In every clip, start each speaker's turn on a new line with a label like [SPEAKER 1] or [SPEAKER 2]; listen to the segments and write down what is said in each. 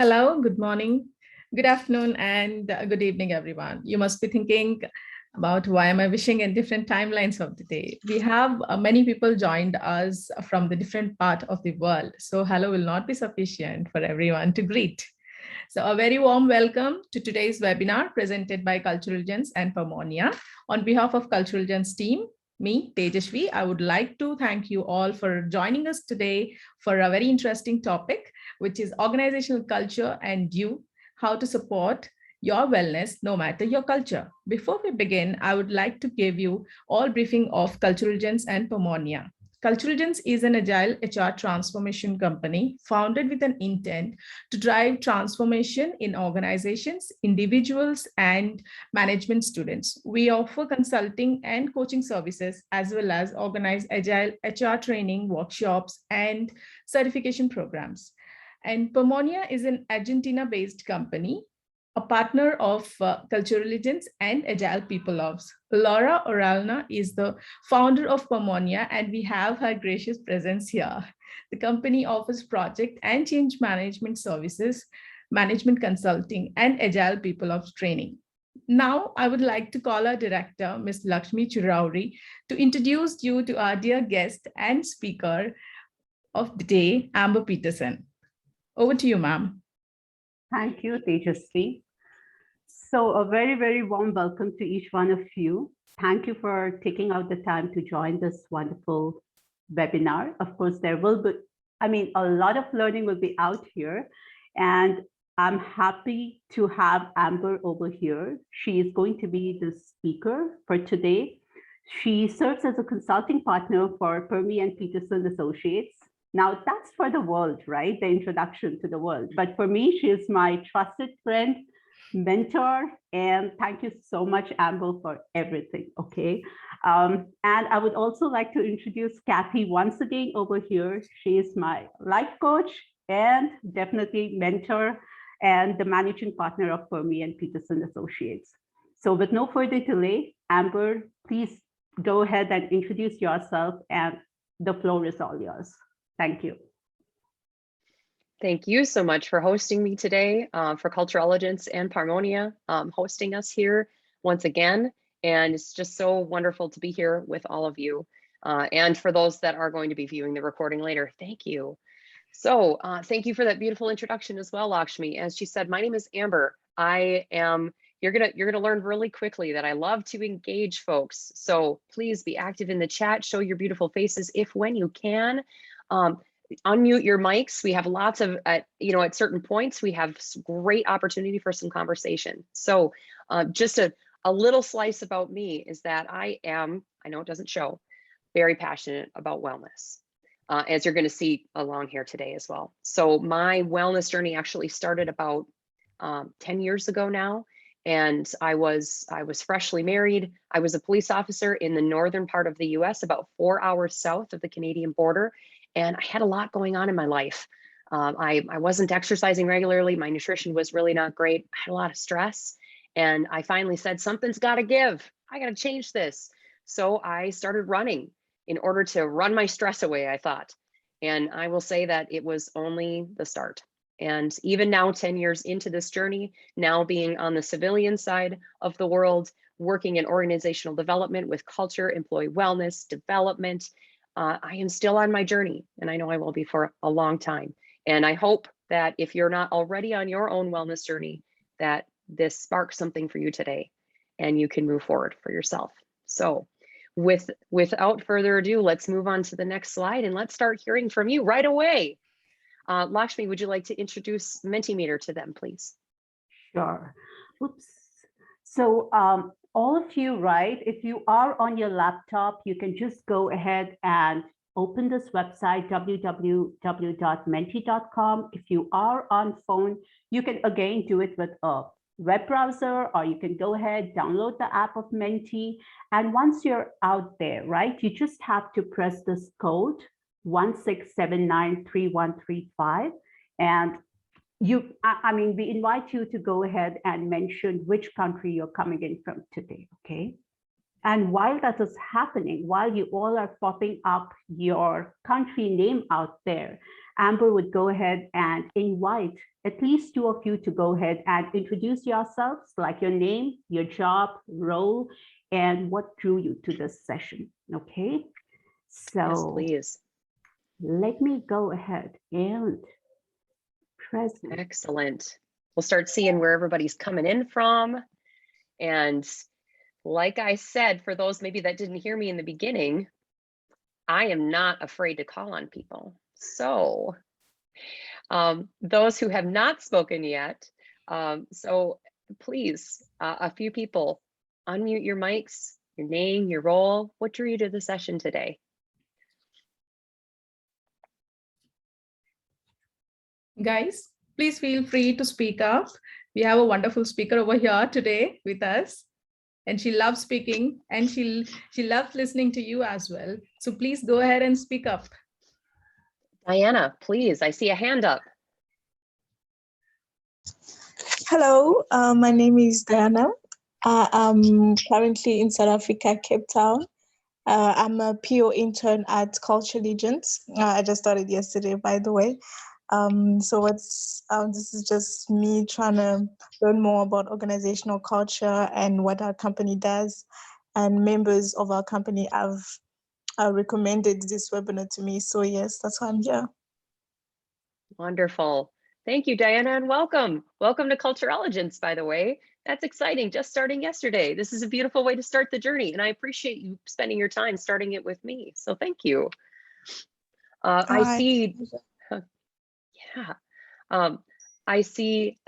[SPEAKER 1] Hello, good morning, good afternoon, and good evening, everyone. You must be thinking about why am I wishing in different timelines of the day. We have many people joined us from the different part of the world. So hello will not be sufficient for everyone to greet. So a very warm welcome to today's webinar presented by Culturelligence and Parmonia. On behalf of Culturelligence team, me, Tejashvi, I would like to thank you all for joining us today for a very interesting topic, which is organizational culture and you, how to support your wellness no matter your culture. Before we begin, I would like to give you all briefing of Culturelligence and Parmonia. Culturelligence is an agile HR transformation company founded with an intent to drive transformation in organizations, individuals, and management students. We offer consulting and coaching services as well as organize agile HR training, workshops, and certification programs. And Parmonia is an Argentina-based company, a partner of Culturelligence and Agile People Loves. Laura Oralna is the founder of Parmonia, and we have her gracious presence here. The company offers project and change management services, management consulting, and Agile People Ops training. Now, I would like to call our director, Ms. Lakshmi Churauri, to introduce you to our dear guest and speaker of the day, Amber Peterson. Over to you, ma'am.
[SPEAKER 2] Thank you, Tejasvi. So a very, very warm welcome to each one of you. Thank you for taking out the time to join this wonderful webinar. Of course, there will be, a lot of learning will be out here. And I'm happy to have Amber over here. She is going to be the speaker for today. She serves as a consulting partner for Permi and Peterson Associates. Now that's for the world, right? The introduction to the world. But for me, she is my trusted friend, mentor, and thank you so much, Amber, for everything, okay? And I would also like to introduce Kathy once again over here. She is my life coach and definitely mentor and the managing partner of Permi and Peterson Associates. So with no further delay, Amber, please go ahead and introduce yourself, and the floor is all yours. Thank you.
[SPEAKER 3] Thank you so much for hosting me today, for Culturelligence and Parmonia, hosting us here once again. And it's just so wonderful to be here with all of you. And for those that are going to be viewing the recording later, thank you. So thank you for that beautiful introduction as well, Lakshmi. As she said, my name is Amber. You're gonna learn really quickly that I love to engage folks. So please be active in the chat, show your beautiful faces when you can. Unmute your mics. We have lots of, at certain points, we have great opportunity for some conversation. So just a little slice about me is that I know it doesn't show, very passionate about wellness, as you're going to see along here today as well. So my wellness journey actually started about 10 years ago now. And I was freshly married. I was a police officer in the northern part of the US, about 4 hours south of the Canadian border. And I had a lot going on in my life. I wasn't exercising regularly. My nutrition was really not great. I had a lot of stress. And I finally said, something's got to give. I got to change this. So I started running in order to run my stress away, I thought. And I will say that it was only the start. And even now, 10 years into this journey, now being on the civilian side of the world, working in organizational development with culture, employee wellness, development, I am still on my journey, and I know I will be for a long time. And I hope that if you're not already on your own wellness journey, that this sparks something for you today and you can move forward for yourself. So without further ado, let's move on to the next slide and let's start hearing from you right away. Lakshmi, would you like to introduce Mentimeter to them, please?
[SPEAKER 2] Sure. Oops. So all of you, right, if you are on your laptop, you can just go ahead and open this website, www.menti.com. If you are on phone, you can again do it with a web browser, or you can go ahead, download the app of Menti. And once you're out there, right, you just have to press this code 16793135. And we invite you to go ahead and mention which country you're coming in from today, okay? And while that is happening, while you all are popping up your country name out there, Amber would go ahead and invite at least two of you to go ahead and introduce yourselves, like your name, your job, role, and what drew you to this session. Okay, so
[SPEAKER 3] Yes, please.
[SPEAKER 2] let me go ahead and present.
[SPEAKER 3] Excellent. We'll start seeing where everybody's coming in from. And like I said, for those maybe that didn't hear me in the beginning, I am not afraid to call on people. So those who have not spoken yet, so please, a few people, unmute your mics, your name, your role. What drew you to the session today?
[SPEAKER 1] Guys, please feel free to speak up. We have a wonderful speaker over here today with us, and she loves speaking, and she loves listening to you as well. So please go ahead and speak up.
[SPEAKER 3] Diana, please, I see a hand up.
[SPEAKER 4] Hello, my name is Diana. I'm currently in South Africa, Cape Town. I'm a PO intern at Culturelligence. I just started yesterday, by the way. So this is just me trying to learn more about organizational culture and what our company does. And members of our company have recommended this webinar to me. So yes, that's why I'm here.
[SPEAKER 3] Wonderful. Thank you, Diana, and welcome. Welcome to Culturelligence, by the way. That's exciting, just starting yesterday. This is a beautiful way to start the journey, and I appreciate you spending your time starting it with me. So thank you. I see, yeah, I see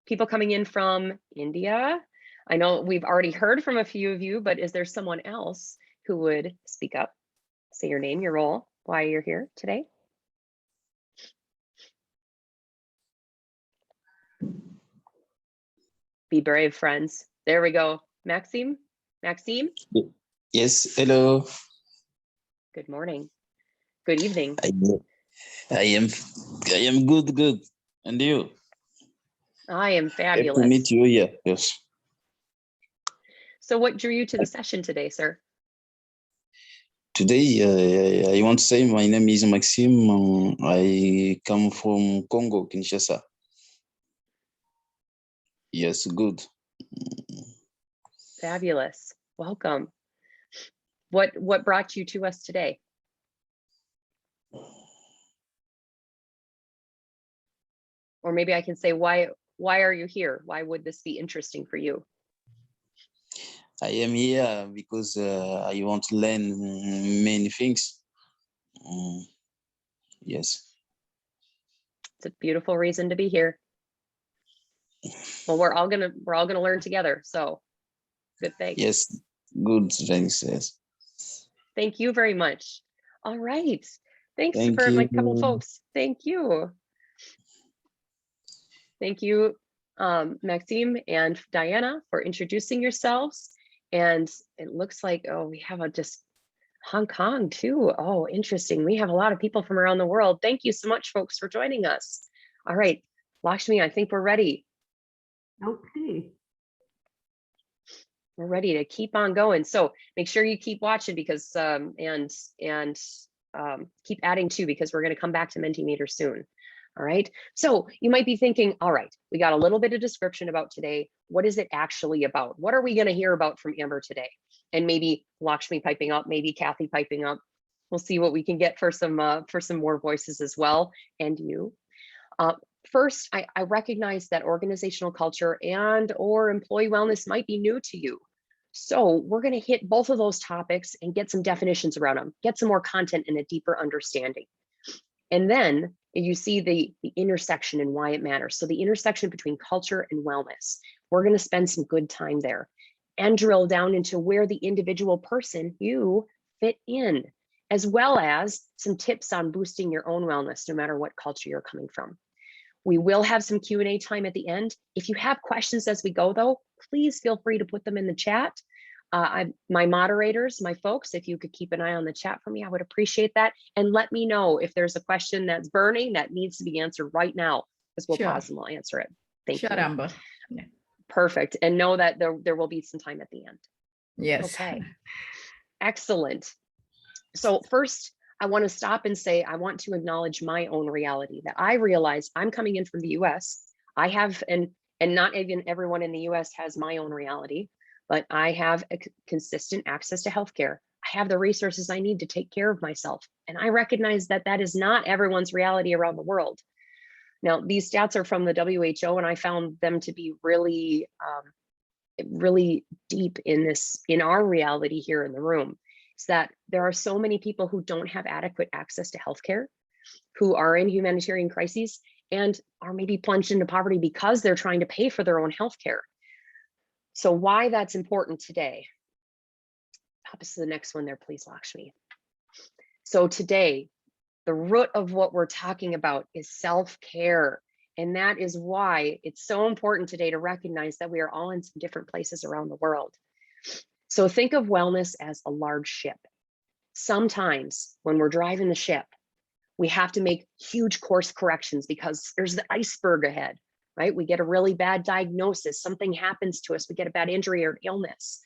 [SPEAKER 3] people coming in from India. I know we've already heard from a few of you, but is there someone else who would speak up, say your name, your role, why you're here today? Be brave, friends. There we go. Maxime? Maxime?
[SPEAKER 5] Yes, hello.
[SPEAKER 3] Good morning. Good evening.
[SPEAKER 5] I am good. And you?
[SPEAKER 3] I am
[SPEAKER 5] Happy
[SPEAKER 3] fabulous.
[SPEAKER 5] to meet you here. Yes.
[SPEAKER 3] So what drew you to the session today, sir?
[SPEAKER 5] Today, I want to say my name is Maxime. I come from Congo, Kinshasa. Yes, good.
[SPEAKER 3] Fabulous. Welcome. What brought you to us today? Or maybe I can say, why are you here? Why would this be interesting for you?
[SPEAKER 5] I am here because I want to learn many things. Yes.
[SPEAKER 3] It's a beautiful reason to be here. Well, we're all gonna learn together. So good thing.
[SPEAKER 5] Yes, good. Thanks. Yes.
[SPEAKER 3] Thank you very much. All right. Thanks
[SPEAKER 5] Thank
[SPEAKER 3] for
[SPEAKER 5] you.
[SPEAKER 3] my couple folks. Thank you. Thank you, Maxime and Diana, for introducing yourselves. And it looks like, oh, we have just Hong Kong too. Oh, interesting. We have a lot of people from around the world. Thank you so much, folks, for joining us. All right, Lakshmi, I think we're ready.
[SPEAKER 2] Okay.
[SPEAKER 3] We're ready to keep on going. So make sure you keep watching because keep adding too, because we're going to come back to Mentimeter soon. All right. So you might be thinking, all right, we got a little bit of description about today. What is it actually about? What are we going to hear about from Amber today? And maybe Lakshmi piping up, maybe Kathy piping up. We'll see what we can get for some more voices as well. And you. First, I recognize that organizational culture and or employee wellness might be new to you. So we're going to hit both of those topics and get some definitions around them, get some more content and a deeper understanding. And then you see the intersection and why it matters. So the intersection between culture and wellness, we're going to spend some good time there and drill down into where the individual person, you, fit in, as well as some tips on boosting your own wellness, no matter what culture you're coming from. We will have some Q&A time at the end. If you have questions as we go, though, please feel free to put them in the chat. My moderators, my folks, if you could keep an eye on the chat for me, I would appreciate that. And let me know if there's a question that's burning that needs to be answered right now, because we'll pause and we'll answer it. Thank you.
[SPEAKER 1] Amber. Yeah.
[SPEAKER 3] Perfect. And know that there will be some time at the end.
[SPEAKER 1] Yes.
[SPEAKER 3] Okay. Excellent. So first, I want to stop and say, I want to acknowledge my own reality, that I realize I'm coming in from the US. I have, and not even everyone in the US has my own reality, but I have a consistent access to healthcare. I have the resources I need to take care of myself. And I recognize that that is not everyone's reality around the world. Now, these stats are from the WHO, and I found them to be really, really deep in our reality here in the room. Is that there are so many people who don't have adequate access to healthcare, who are in humanitarian crises, and are maybe plunged into poverty because they're trying to pay for their own healthcare. So why that's important today. Hop us to the next one there, please, Lakshmi. So today, the root of what we're talking about is self-care. And that is why it's so important today to recognize that we are all in some different places around the world. So think of wellness as a large ship. Sometimes when we're driving the ship, we have to make huge course corrections because there's the iceberg ahead, right? We get a really bad diagnosis, something happens to us, we get a bad injury or illness,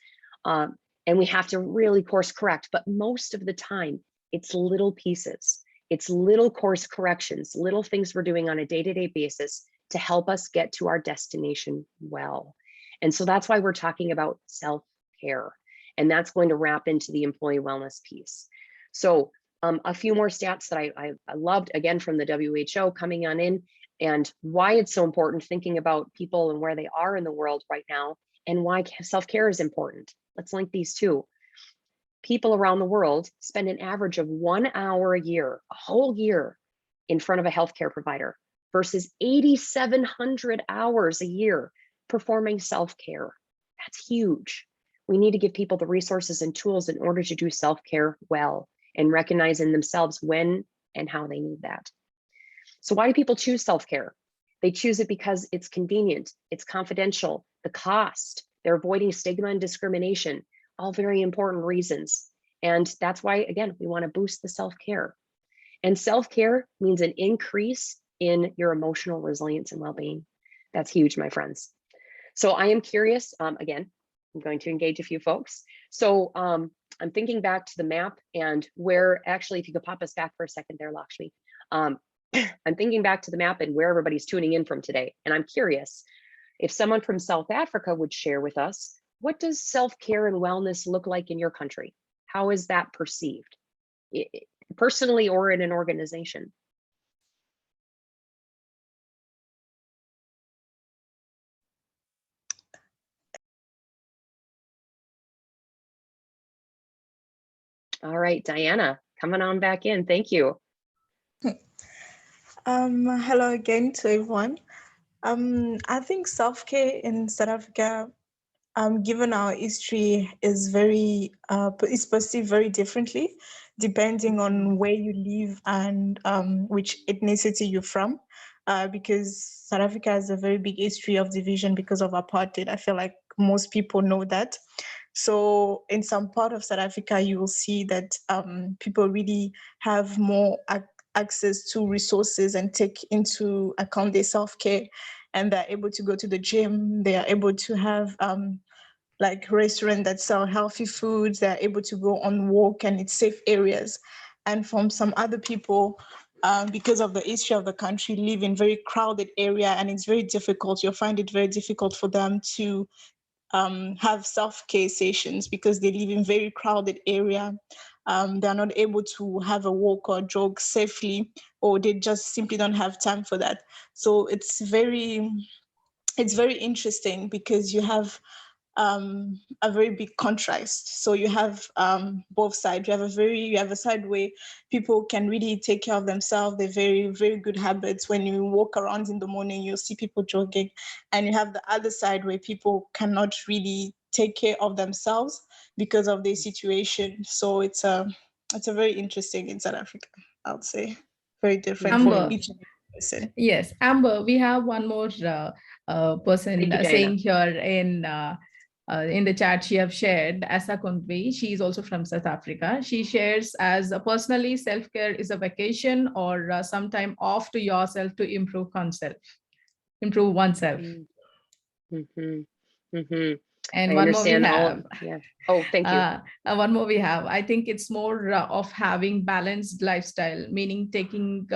[SPEAKER 3] and we have to really course correct. But most of the time, it's little pieces. It's little course corrections, little things we're doing on a day-to-day basis to help us get to our destination well. And so that's why we're talking about self-care. And that's going to wrap into the employee wellness piece. So a few more stats that I loved, again, from the WHO coming on in, and why it's so important thinking about people and where they are in the world right now, and why self-care is important. Let's link these two. People around the world spend an average of 1 hour a year, a whole year, in front of a healthcare provider versus 8,700 hours a year performing self-care. That's huge. We need to give people the resources and tools in order to do self-care well and recognize in themselves when and how they need that. So why do people choose self-care? They choose it because it's convenient, it's confidential, the cost, they're avoiding stigma and discrimination, all very important reasons. And that's why, again, we want to boost the self-care. And self-care means an increase in your emotional resilience and well-being. That's huge, my friends. So I am curious, again, I'm going to engage a few folks. So I'm thinking back to the map and where, actually, if you could pop us back for a second there, Lakshmi. I'm thinking back to the map and where everybody's tuning in from today. And I'm curious if someone from South Africa would share with us, what does self-care and wellness look like in your country? How is that perceived, personally or in an organization? All right, Diana, coming on back in. Thank you.
[SPEAKER 4] Hello again to everyone. I think self-care in South Africa, given our history, is perceived very differently, depending on where you live and which ethnicity you're from. Because South Africa has a very big history of division because of apartheid. I feel like most people know that. So in some part of South Africa, you will see that people really have more access to resources and take into account their self-care, and they're able to go to the gym. They are able to have like restaurants that sell healthy foods. They're able to go on walk and it's safe areas. And from some other people, because of the history of the country, live in very crowded area, and it's very difficult. You'll find it very difficult for them to have self-care sessions because they live in very crowded area. They're not able to have a walk or jog safely, or they just simply don't have time for that. So it's very interesting because you have a very big contrast. So you have both sides. You have a side where people can really take care of themselves. They're very, very good habits. When you walk around in the morning, you'll see people jogging. And you have the other side where people cannot really take care of themselves because of their situation. So it's a very interesting in South Africa, I would say. Very different for each and every person.
[SPEAKER 1] Yes, Amber, we have one more person saying here in the chat she have shared, Asa Kundvi. She is also from South Africa. She shares as personally, self-care is a vacation or some time off to yourself to improve oneself.
[SPEAKER 3] Mm-hmm. Mm-hmm.
[SPEAKER 1] And
[SPEAKER 3] I
[SPEAKER 1] one more we
[SPEAKER 3] understand all.
[SPEAKER 1] have.
[SPEAKER 3] Yeah. Oh, thank you.
[SPEAKER 1] One more we have. I think it's more of having balanced lifestyle, meaning taking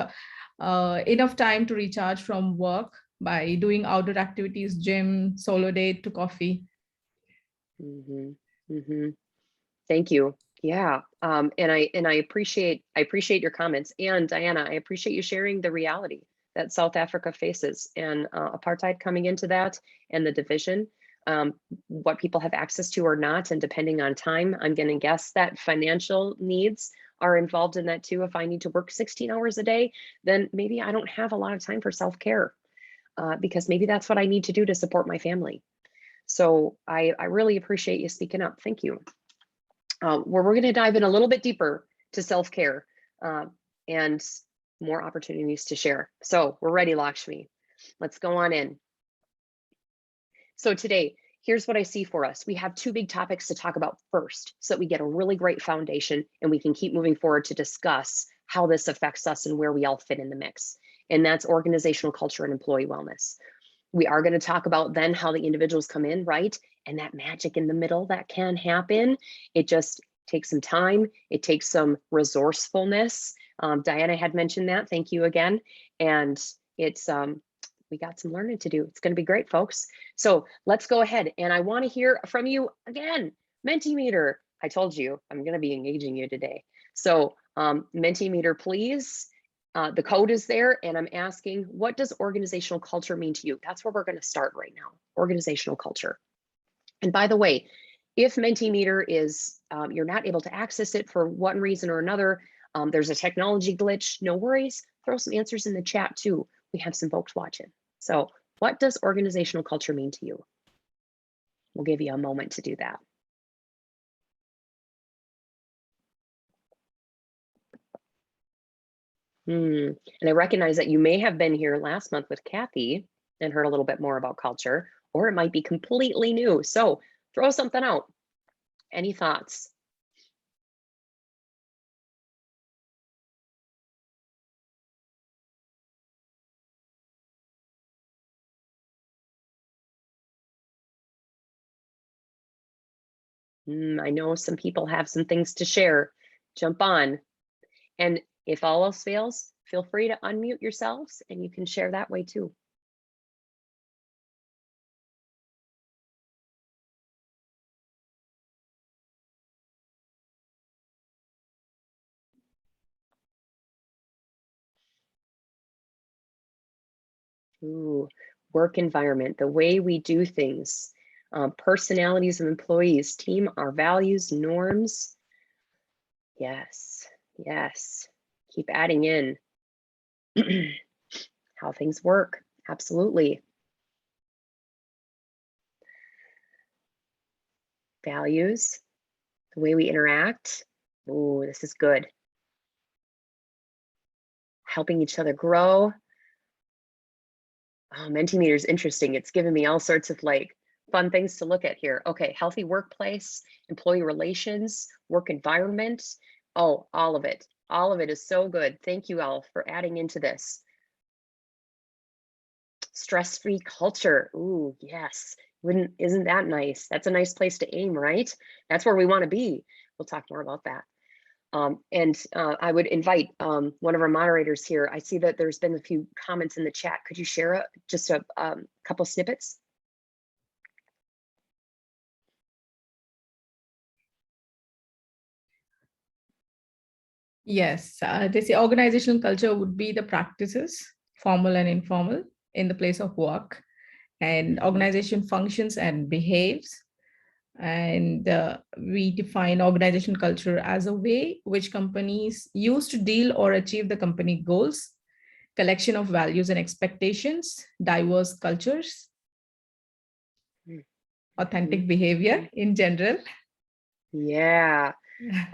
[SPEAKER 1] enough time to recharge from work by doing outdoor activities, gym, solo date to coffee.
[SPEAKER 3] Thank you. Yeah. And I appreciate your comments. And Diana, I appreciate you sharing the reality that South Africa faces and apartheid coming into that and the division, what people have access to or not. And depending on time, I'm going to guess that financial needs are involved in that too. If I need to work 16 hours a day, then maybe I don't have a lot of time for self-care because maybe that's what I need to do to support my family. So I really appreciate you speaking up. Thank you. Where we're going to dive in a little bit deeper to self-care and more opportunities to share. So we're ready, Lakshmi. Let's go on in. So today, here's what I see for us. We have two big topics to talk about first, so that we get a really great foundation and we can keep moving forward to discuss how this affects us and where we all fit in the mix. And that's organizational culture and employee wellness. We are going to talk about then how the individuals come in, right? And that magic in the middle that can happen. It just takes some time. It takes some resourcefulness. Diana had mentioned that. Thank you again. And it's we got some learning to do. It's going to be great, folks. So let's go ahead. And I want to hear from you again. Mentimeter. I told you I'm going to be engaging you today. So Mentimeter, please. The code is there, and I'm asking, what does organizational culture mean to you? That's where we're going to start right now, organizational culture. And by the way, if Mentimeter is, you're not able to access it for one reason or another, there's a technology glitch, no worries, throw some answers in the chat too. We have some folks watching. So what does organizational culture mean to you? We'll give you a moment to do that. And I recognize that you may have been here last month with Kathy and heard a little bit more about culture, or it might be completely new. So throw something out. Any thoughts? I know some people have some things to share. Jump on. And if all else fails, feel free to unmute yourselves and you can share that way too. Ooh, work environment, the way we do things, personalities of employees, team, our values, norms. Yes, yes. Keep adding in how things work. Absolutely. Values, the way we interact. Ooh, this is good. Helping each other grow. Oh, Mentimeter is interesting. It's given me all sorts of like fun things to look at here. Okay, healthy workplace, employee relations, work environment. Oh, all of it. All of it is so good. Thank you all for adding into this. Stress-free culture. Ooh, yes. Isn't that nice? That's a nice place to aim, right? That's where we want to be. We'll talk more about that. I would invite one of our moderators here. I see that there's been a few comments in the chat. Could you share just a couple snippets?
[SPEAKER 1] Yes, they say organizational culture would be the practices, formal and informal, in the place of work, and organization functions and behaves. And we define organizational culture as a way which companies use to deal or achieve the company goals, collection of values and expectations, diverse cultures, authentic behavior in general.
[SPEAKER 3] Yeah.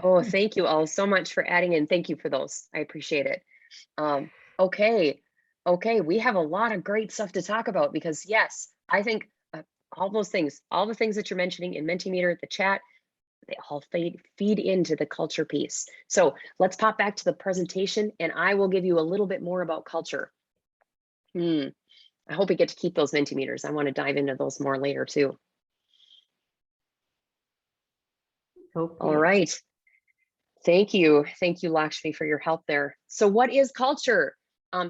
[SPEAKER 3] Oh, thank you all so much for adding in. Thank you for those. I appreciate it. Okay. We have a lot of great stuff to talk about because yes, I think all those things, all the things that you're mentioning in Mentimeter, the chat, they all feed into the culture piece. So let's pop back to the presentation and I will give you a little bit more about culture. I hope we get to keep those Mentimeters. I want to dive into those more later too.
[SPEAKER 2] Okay.
[SPEAKER 3] All right. Thank you. Thank you, Lakshmi, for your help there. So what is culture?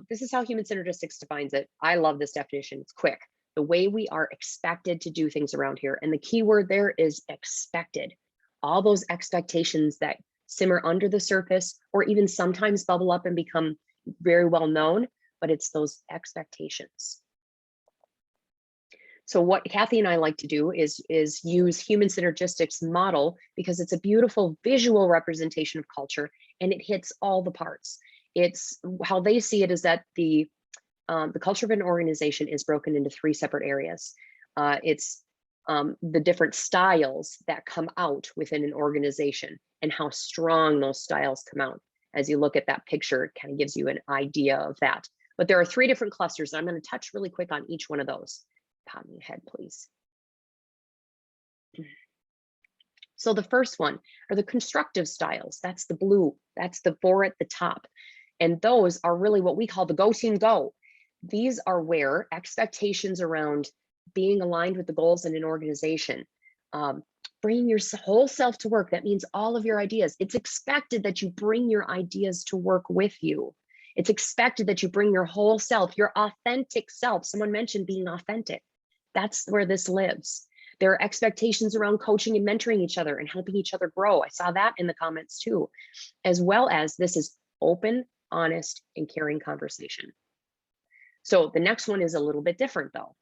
[SPEAKER 3] This is how Human Synergistics defines it. I love this definition. It's quick. The way we are expected to do things around here. And the key word there is expected. All those expectations that simmer under the surface or even sometimes bubble up and become very well known, but it's those expectations. So what Kathy and I like to do is use Human Synergistics model because it's a beautiful visual representation of culture and it hits all the parts. It's how they see it is that the culture of an organization is broken into 3 separate areas. It's the different styles that come out within an organization and how strong those styles come out. As you look at that picture, it kind of gives you an idea of that. But there are 3 different clusters. And I'm going to touch really quick on each one of those. Pop me ahead, please. So the first one are the constructive styles. That's the blue. That's the 4 at the top. And those are really what we call the go team go. These are where expectations around being aligned with the goals in an organization, bringing your whole self to work. That means all of your ideas. It's expected that you bring your ideas to work with you. It's expected that you bring your whole self, your authentic self. Someone mentioned being authentic. That's where this lives. There are expectations around coaching and mentoring each other and helping each other grow. I saw that in the comments too, as well as this is open, honest, and caring conversation. So the next one is a little bit different though.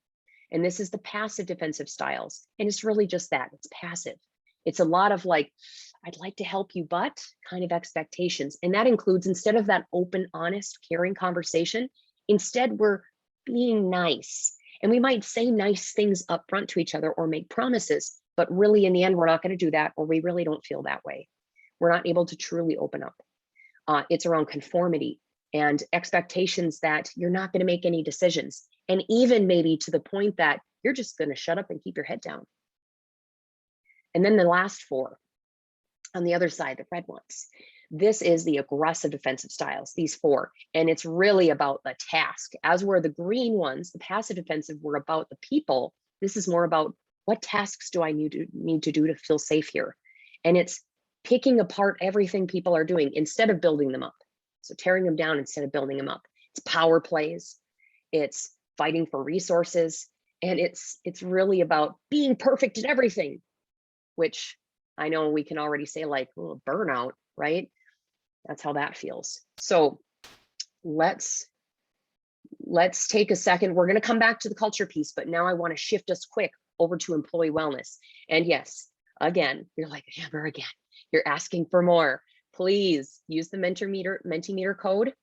[SPEAKER 3] And this is the passive defensive styles. And it's really just that, it's passive. It's a lot of like, I'd like to help you, but kind of expectations. And that includes, instead of that open, honest, caring conversation, instead we're being nice. And we might say nice things up front to each other or make promises, but really in the end, we're not going to do that, or we really don't feel that way. We're not able to truly open up. It's around conformity and expectations that you're not going to make any decisions. And even maybe to the point that you're just going to shut up and keep your head down. And then the last 4 on the other side, the red ones. This is the aggressive defensive styles, these 4. And it's really about the task. As were the green ones, the passive defensive were about the people. This is more about what tasks do I need to do to feel safe here? And it's picking apart everything people are doing instead of building them up. So tearing them down instead of building them up. It's power plays. It's fighting for resources. And it's really about being perfect at everything, which I know we can already say like, oh, burnout, right? That's how that feels. So let's take a second. We're going to come back to the culture piece, but now I want to shift us quick over to employee wellness. And yes, again, you're like, Amber, again, you're asking for more. Please use the Mentimeter code.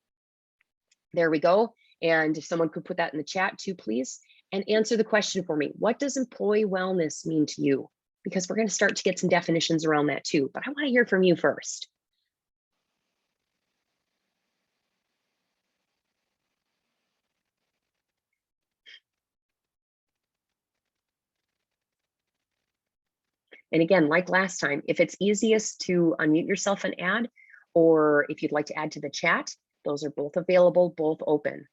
[SPEAKER 3] There we go. And if someone could put that in the chat too, please, and answer the question for me. What does employee wellness mean to you? Because we're going to start to get some definitions around that too, but I want to hear from you first. And again, like last time, if it's easiest to unmute yourself and add, or if you'd like to add to the chat, those are both available, both open.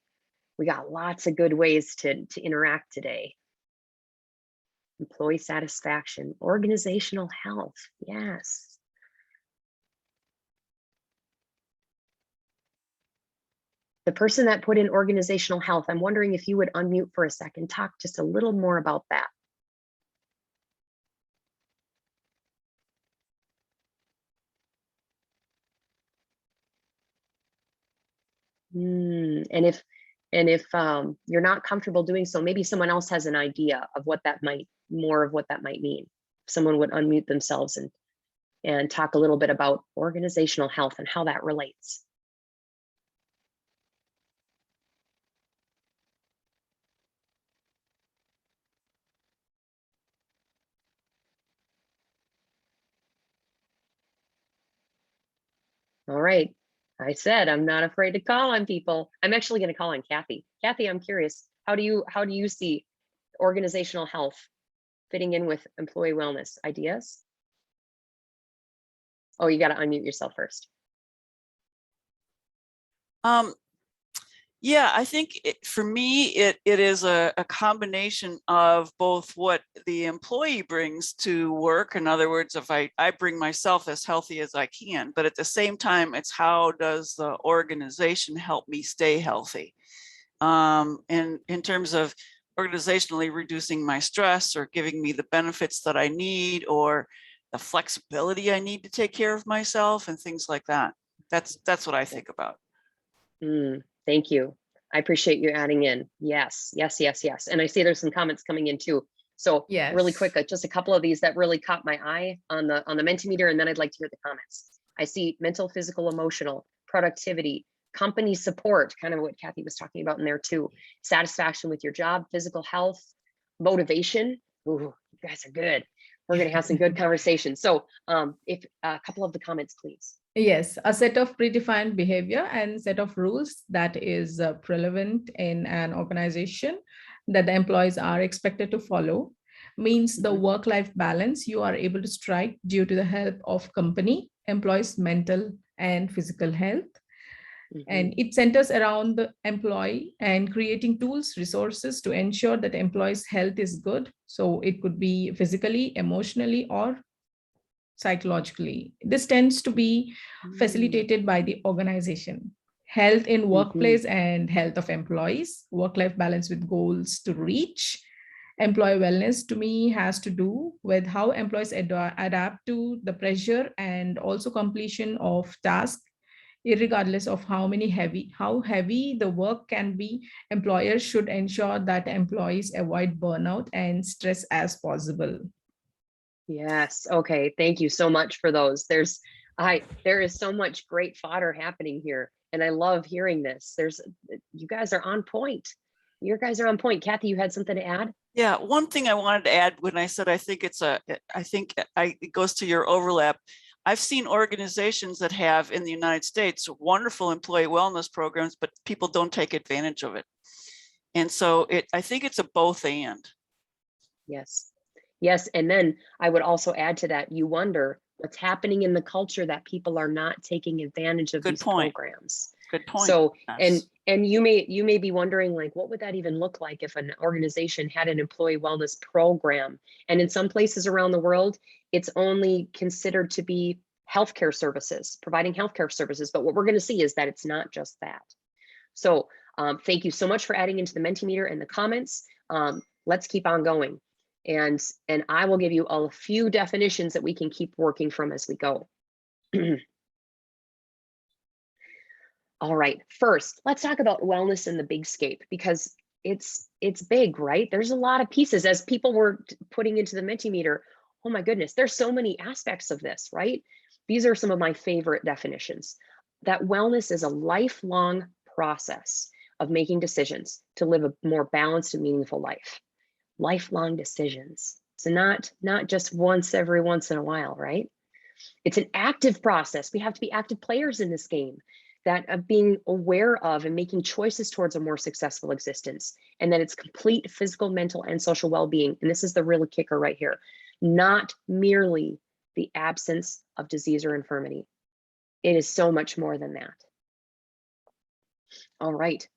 [SPEAKER 3] We got lots of good ways to interact today. Employee satisfaction, organizational health, yes. The person that put in organizational health, I'm wondering if you would unmute for a second, talk just a little more about that. And if you're not comfortable doing so, maybe someone else has an idea of what that might, more of what that might mean. Someone would unmute themselves and talk a little bit about organizational health and how that relates. All right. I said I'm not afraid to call on people. I'm actually going to call on Kathy. Kathy, I'm curious, how do you see organizational health fitting in with employee wellness? Ideas? Oh, you got to unmute yourself first.
[SPEAKER 6] Yeah, I think for me, it is a combination of both what the employee brings to work. In other words, if I bring myself as healthy as I can, but at the same time, it's how does the organization help me stay healthy? And in terms of organizationally reducing my stress or giving me the benefits that I need or the flexibility I need to take care of myself and things like that. That's what I think about.
[SPEAKER 3] Thank you. I appreciate you adding in. Yes, yes, yes, yes. And I see there's some comments coming in too. So
[SPEAKER 1] Yes.
[SPEAKER 3] really quick, just a couple of these that really caught my eye on the Mentimeter, and then I'd like to hear the comments. I see mental, physical, emotional, productivity, company support, kind of what Kathy was talking about in there too. Satisfaction with your job, physical health, motivation. Ooh, you guys are good. We're going to have some good conversations. So if a couple of the comments, please.
[SPEAKER 1] Yes, a set of predefined behavior and set of rules that is relevant in an organization that the employees are expected to follow means the work-life balance you are able to strike due to the help of company, employees' mental and physical health. And it centers around the employee and creating tools, resources to ensure that employees' health is good. So it could be physically, emotionally, or psychologically. This tends to be facilitated by the organization. Health in workplace and health of employees, work-life balance with goals to reach. Employee wellness to me has to do with how employees adapt to the pressure and also completion of tasks, irregardless of how heavy the work can be. Employers should ensure that employees avoid burnout and stress as possible.
[SPEAKER 3] Yes. Okay. Thank you so much for those. There is so much great fodder happening here, and I love hearing this. You guys are on point. You guys are on point. Kathy, you had something to add?
[SPEAKER 6] Yeah, one thing I wanted to add when I said it goes to your overlap. I've seen organizations that have in the United States wonderful employee wellness programs, but people don't take advantage of it. And so I think it's a both and.
[SPEAKER 3] Yes. Yes. And then I would also add to that, you wonder what's happening in the culture that people are not taking advantage of these programs.
[SPEAKER 6] Good point.
[SPEAKER 3] So,
[SPEAKER 6] yes.
[SPEAKER 3] and you may be wondering, like, what would that even look like if an organization had an employee wellness program? And in some places around the world, it's only considered to be healthcare services, providing healthcare services. But what we're going to see is that it's not just that. So thank you so much for adding into the Mentimeter and the comments. Let's keep on going. And I will give you a few definitions that we can keep working from as we go. All right, first, let's talk about wellness in the Big Scape, because it's big, right? There's a lot of pieces. As people were putting into the Mentimeter, oh my goodness, there's so many aspects of this, right? These are some of my favorite definitions. That wellness is a lifelong process of making decisions to live a more balanced and meaningful life. Lifelong decisions. So not just every once in a while, right? It's an active process. We have to be active players in this game, that of being aware of and making choices towards a more successful existence, and that it's complete physical, mental, and social well-being. And this is the real kicker right here. Not merely the absence of disease or infirmity. It is so much more than that. All right.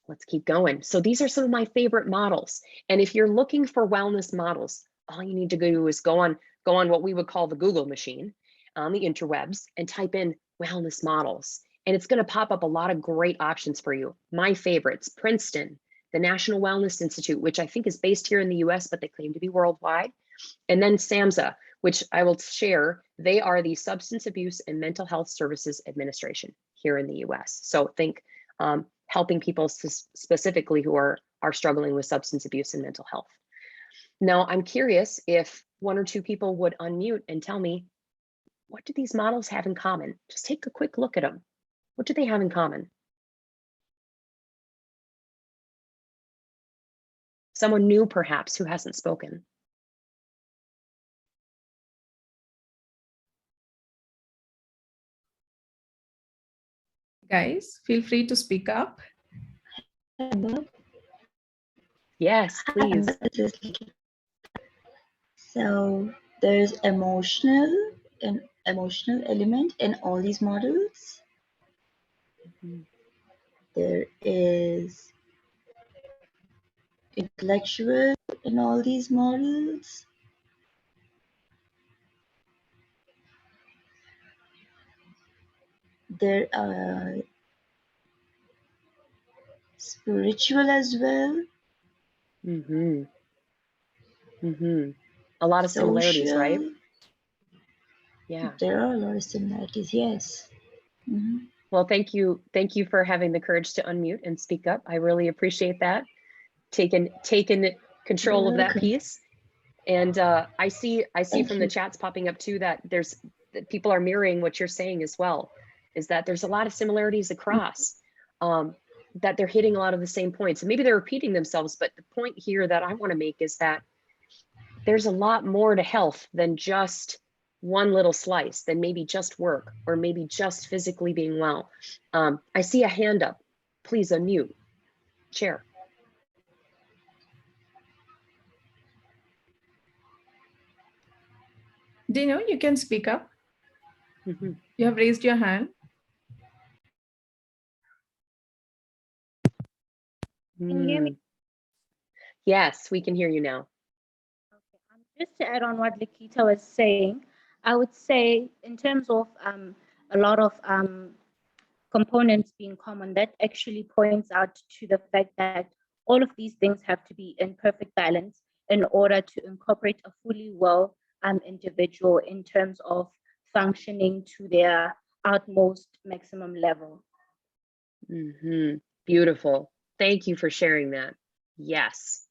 [SPEAKER 3] Let's keep going. So these are some of my favorite models. And if you're looking for wellness models, all you need to do is go on what we would call the Google machine on the interwebs and type in wellness models. And it's going to pop up a lot of great options for you. My favorites: Princeton, the National Wellness Institute, which I think is based here in the US, but they claim to be worldwide. And then SAMHSA, which I will share. They are the Substance Abuse and Mental Health Services Administration here in the US. So think helping people specifically who are struggling with substance abuse and mental health. Now, I'm curious if one or two people would unmute and tell me, what do these models have in common? Just take a quick look at them. What do they have in common? Someone new, perhaps, who hasn't spoken.
[SPEAKER 1] Guys, feel free to speak up.
[SPEAKER 3] Yes, please.
[SPEAKER 7] So there's emotional element in all these models. there is intellectual in all these models. There are spiritual as well.
[SPEAKER 3] Mm-hmm. Mm-hmm. A lot of similarities, right?
[SPEAKER 7] Social.
[SPEAKER 3] Yeah.
[SPEAKER 7] There are a lot of similarities, yes. Mhm.
[SPEAKER 3] Well, thank you. Thank you for having the courage to unmute and speak up. I really appreciate that. Taking control of that piece. And I see
[SPEAKER 7] Thank
[SPEAKER 3] from the
[SPEAKER 7] you.
[SPEAKER 3] chats popping up too that that people are mirroring what you're saying as well, is that there's a lot of similarities across, that they're hitting a lot of the same points. And maybe they're repeating themselves, but the point here that I want to make is that there's a lot more to health than just one little slice, than maybe just work or maybe just physically being well. I see a hand up. Please unmute. Chair.
[SPEAKER 1] Dino, you can speak up.
[SPEAKER 3] Mm-hmm.
[SPEAKER 1] You have raised your hand.
[SPEAKER 8] Can you hear me?
[SPEAKER 3] Yes, we can hear you now.
[SPEAKER 8] Okay. Just to add on what Lakita was saying, I would say in terms of a lot of components being common, that actually points out to the fact that all of these things have to be in perfect balance in order to incorporate a fully well individual in terms of functioning to their utmost maximum level.
[SPEAKER 3] Mm-hmm. Beautiful. Thank you for sharing that. Yes,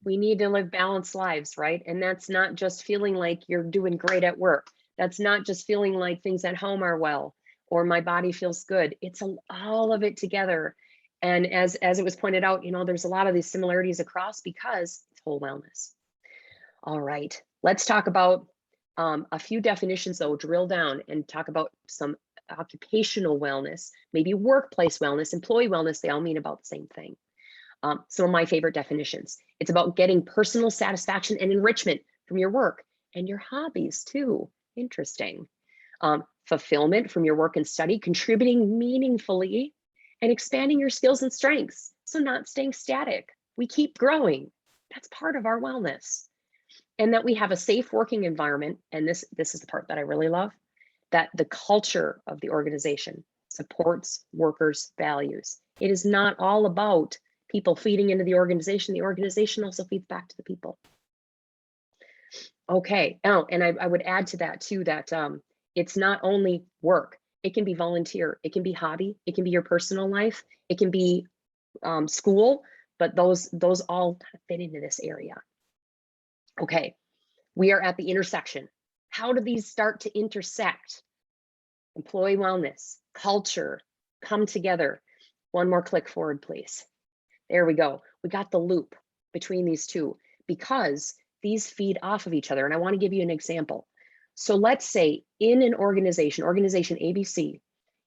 [SPEAKER 3] we need to live balanced lives, right? And that's not just feeling like you're doing great at work. That's not just feeling like things at home are well, or my body feels good. It's all of it together. And as it was pointed out, you know, there's a lot of these similarities across because it's whole wellness. All right, let's talk about a few definitions though, drill down and talk about some occupational wellness, maybe workplace wellness, employee wellness. They all mean about the same thing. Some of my favorite definitions. It's about getting personal satisfaction and enrichment from your work and your hobbies too. Interesting. Fulfillment from your work and study, contributing meaningfully and expanding your skills and strengths. So not staying static. We keep growing. That's part of our wellness. And that we have a safe working environment. And this is the part that I really love, that the culture of the organization supports workers' values. It is not all about people feeding into the organization also feeds back to the people. Okay, oh, and I would add to that too, that it's not only work, it can be volunteer, it can be hobby, it can be your personal life, it can be school, but those all fit into this area. Okay, we are at the intersection. How do these start to intersect? Employee wellness, culture, come together. One more click forward, please. There we go. We got the loop between these two because these feed off of each other. And I want to give you an example. So let's say in an organization ABC,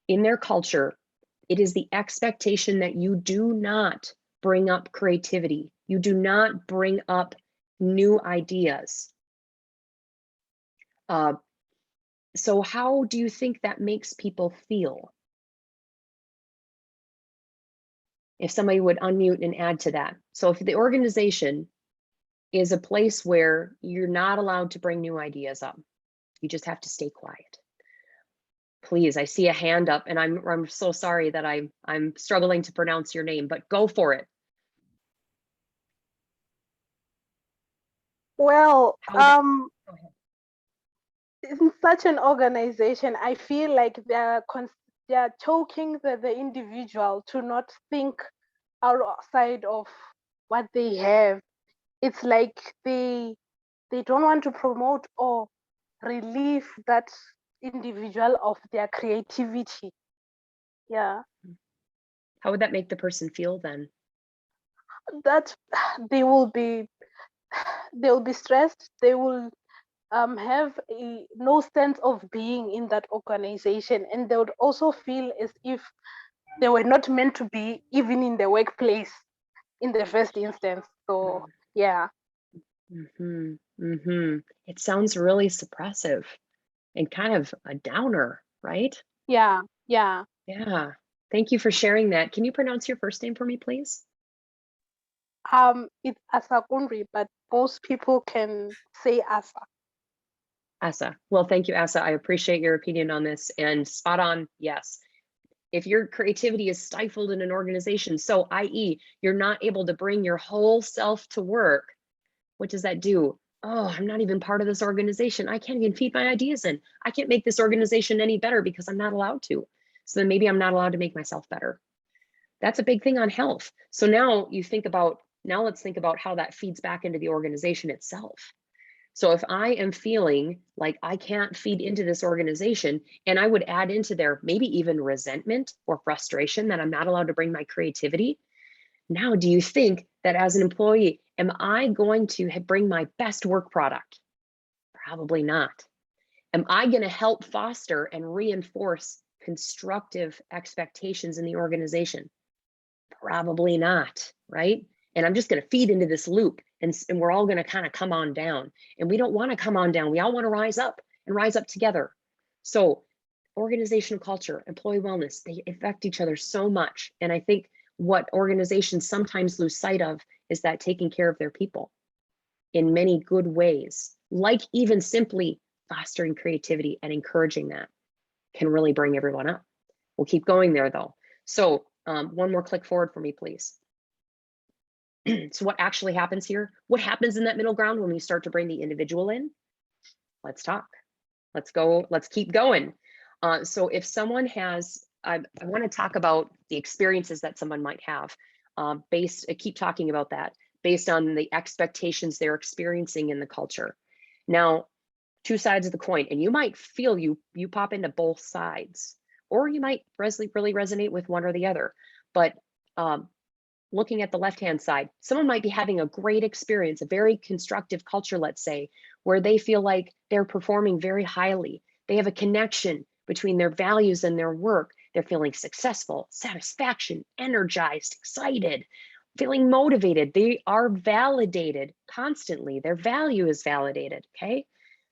[SPEAKER 3] in their culture, it is the expectation that you do not bring up creativity. You do not bring up new ideas. So how do you think that makes people feel? If somebody would unmute and add to that. So if the organization is a place where you're not allowed to bring new ideas up, you just have to stay quiet. Please, I see a hand up and I'm so sorry that I'm struggling to pronounce your name, but go for it.
[SPEAKER 9] Well, in such an organization, I feel like they're choking the individual to not think outside of what they have. It's like they don't want to promote or relieve that individual of their creativity. Yeah.
[SPEAKER 3] How would that make the person feel then?
[SPEAKER 9] That they'll be stressed. They will have no sense of being in that organization, and they would also feel as if they were not meant to be even in the workplace in the first instance. So yeah.
[SPEAKER 3] It sounds really suppressive and kind of a downer, right?
[SPEAKER 9] Yeah.
[SPEAKER 3] Thank you for sharing that. Can you pronounce your first name for me, please?
[SPEAKER 9] It's Asakundri, but most people can say Asa.
[SPEAKER 3] Asa. Well, thank you, Asa. I appreciate your opinion on this, and spot on, yes. If your creativity is stifled in an organization, so i.e. you're not able to bring your whole self to work, what does that do? Oh, I'm not even part of this organization. I can't even feed my ideas in. I can't make this organization any better because I'm not allowed to. So then maybe I'm not allowed to make myself better. That's a big thing on health. So now let's think about how that feeds back into the organization itself. So if I am feeling like I can't feed into this organization, and I would add into there maybe even resentment or frustration that I'm not allowed to bring my creativity. Now, do you think that as an employee, am I going to bring my best work product? Probably not. Am I going to help foster and reinforce constructive expectations in the organization? Probably not, right? And I'm just going to feed into this loop, and we're all going to kind of come on down. And we don't want to come on down. We all want to rise up and rise up together. So organizational culture, employee wellness, they affect each other so much. And I think what organizations sometimes lose sight of is that taking care of their people in many good ways, like even simply fostering creativity and encouraging that, can really bring everyone up. We'll keep going there though. So one more click forward for me, please. So what actually happens here? What happens in that middle ground when we start to bring the individual in? Let's talk. Let's go. Let's keep going. So if someone has, I want to talk about the experiences that someone might have keep talking about that based on the expectations they're experiencing in the culture. Now, two sides of the coin, and you might feel you pop into both sides, or you might really resonate with one or the other. But looking at the left-hand side, someone might be having a great experience, a very constructive culture, let's say, where they feel like they're performing very highly. They have a connection between their values and their work. They're feeling successful, satisfaction, energized, excited, feeling motivated. They are validated constantly. Their value is validated, okay?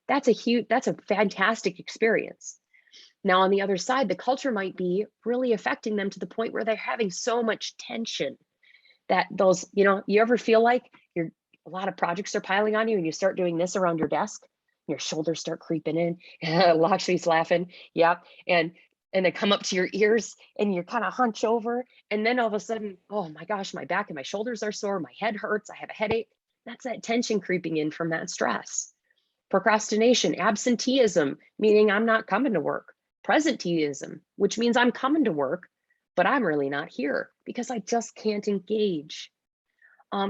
[SPEAKER 3] That's a fantastic experience. Now, on the other side, the culture might be really affecting them to the point where they're having so much tension that those, you ever feel like a lot of projects are piling on you and you start doing this around your desk, your shoulders start creeping in. Lakshi's laughing. Yep. And they come up to your ears and you're kind of hunch over. And then all of a sudden, oh my gosh, my back and my shoulders are sore. My head hurts. I have a headache. That's that tension creeping in from that stress. Procrastination, absenteeism, meaning I'm not coming to work. Presenteeism, which means I'm coming to work, but I'm really not here because I just can't engage.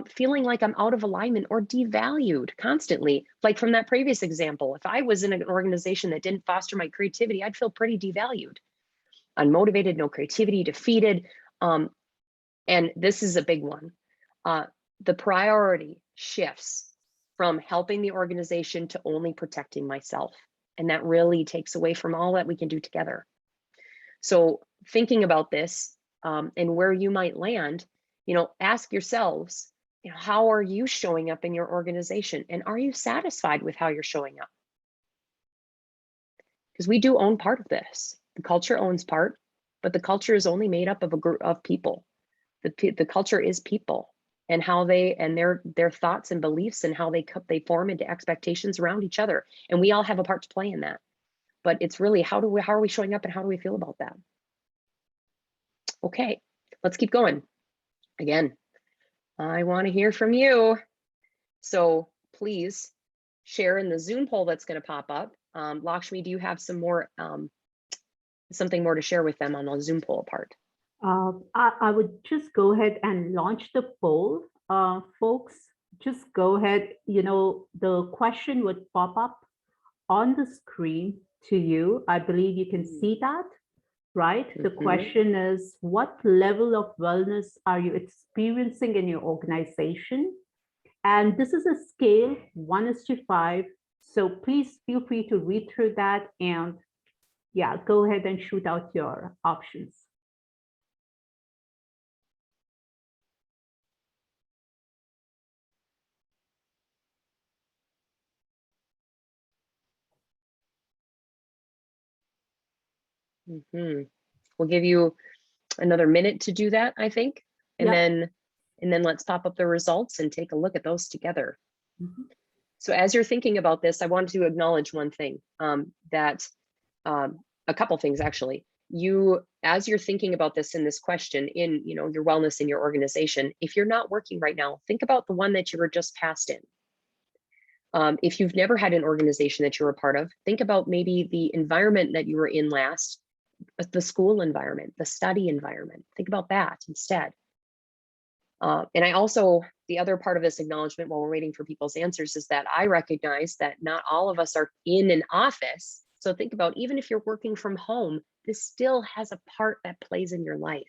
[SPEAKER 3] Feeling like I'm out of alignment or devalued constantly. Like from that previous example, if I was in an organization that didn't foster my creativity, I'd feel pretty devalued, unmotivated, no creativity, defeated. And this is a big one. The priority shifts from helping the organization to only protecting myself. And that really takes away from all that we can do together. So thinking about this and where you might land, ask yourselves, how are you showing up in your organization? And are you satisfied with how you're showing up? Because we do own part of this. The culture owns part, but the culture is only made up of a group of people. The culture is people and how their thoughts and beliefs and how they form into expectations around each other. And we all have a part to play in that. But it's really how are we showing up and how do we feel about that? Okay, let's keep going. Again, I want to hear from you. So please share in the Zoom poll that's going to pop up. Lakshmi, do you have something more to share with them on the Zoom poll part?
[SPEAKER 2] I would just go ahead and launch the poll. Folks, just go ahead. The question would pop up on the screen to you. I believe you can see that, right? The question is, what level of wellness are you experiencing in your organization? And this is a scale 1:5. So please feel free to read through that and go ahead and shoot out your options.
[SPEAKER 3] We'll give you another minute to do that, I think. And
[SPEAKER 2] Yeah.
[SPEAKER 3] then let's pop up the results and take a look at those together.
[SPEAKER 2] Mhm.
[SPEAKER 3] So as you're thinking about this, I wanted to acknowledge one thing, that a couple things actually. As you're thinking about this in this question in, your wellness in your organization, if you're not working right now, think about the one that you were just passed in. If you've never had an organization that you're a part of, think about maybe the environment that you were in last, the school environment, the study environment. Think about that instead. And I also, the other part of this acknowledgement while we're waiting for people's answers is that I recognize that not all of us are in an office. So think about, even if you're working from home, this still has a part that plays in your life.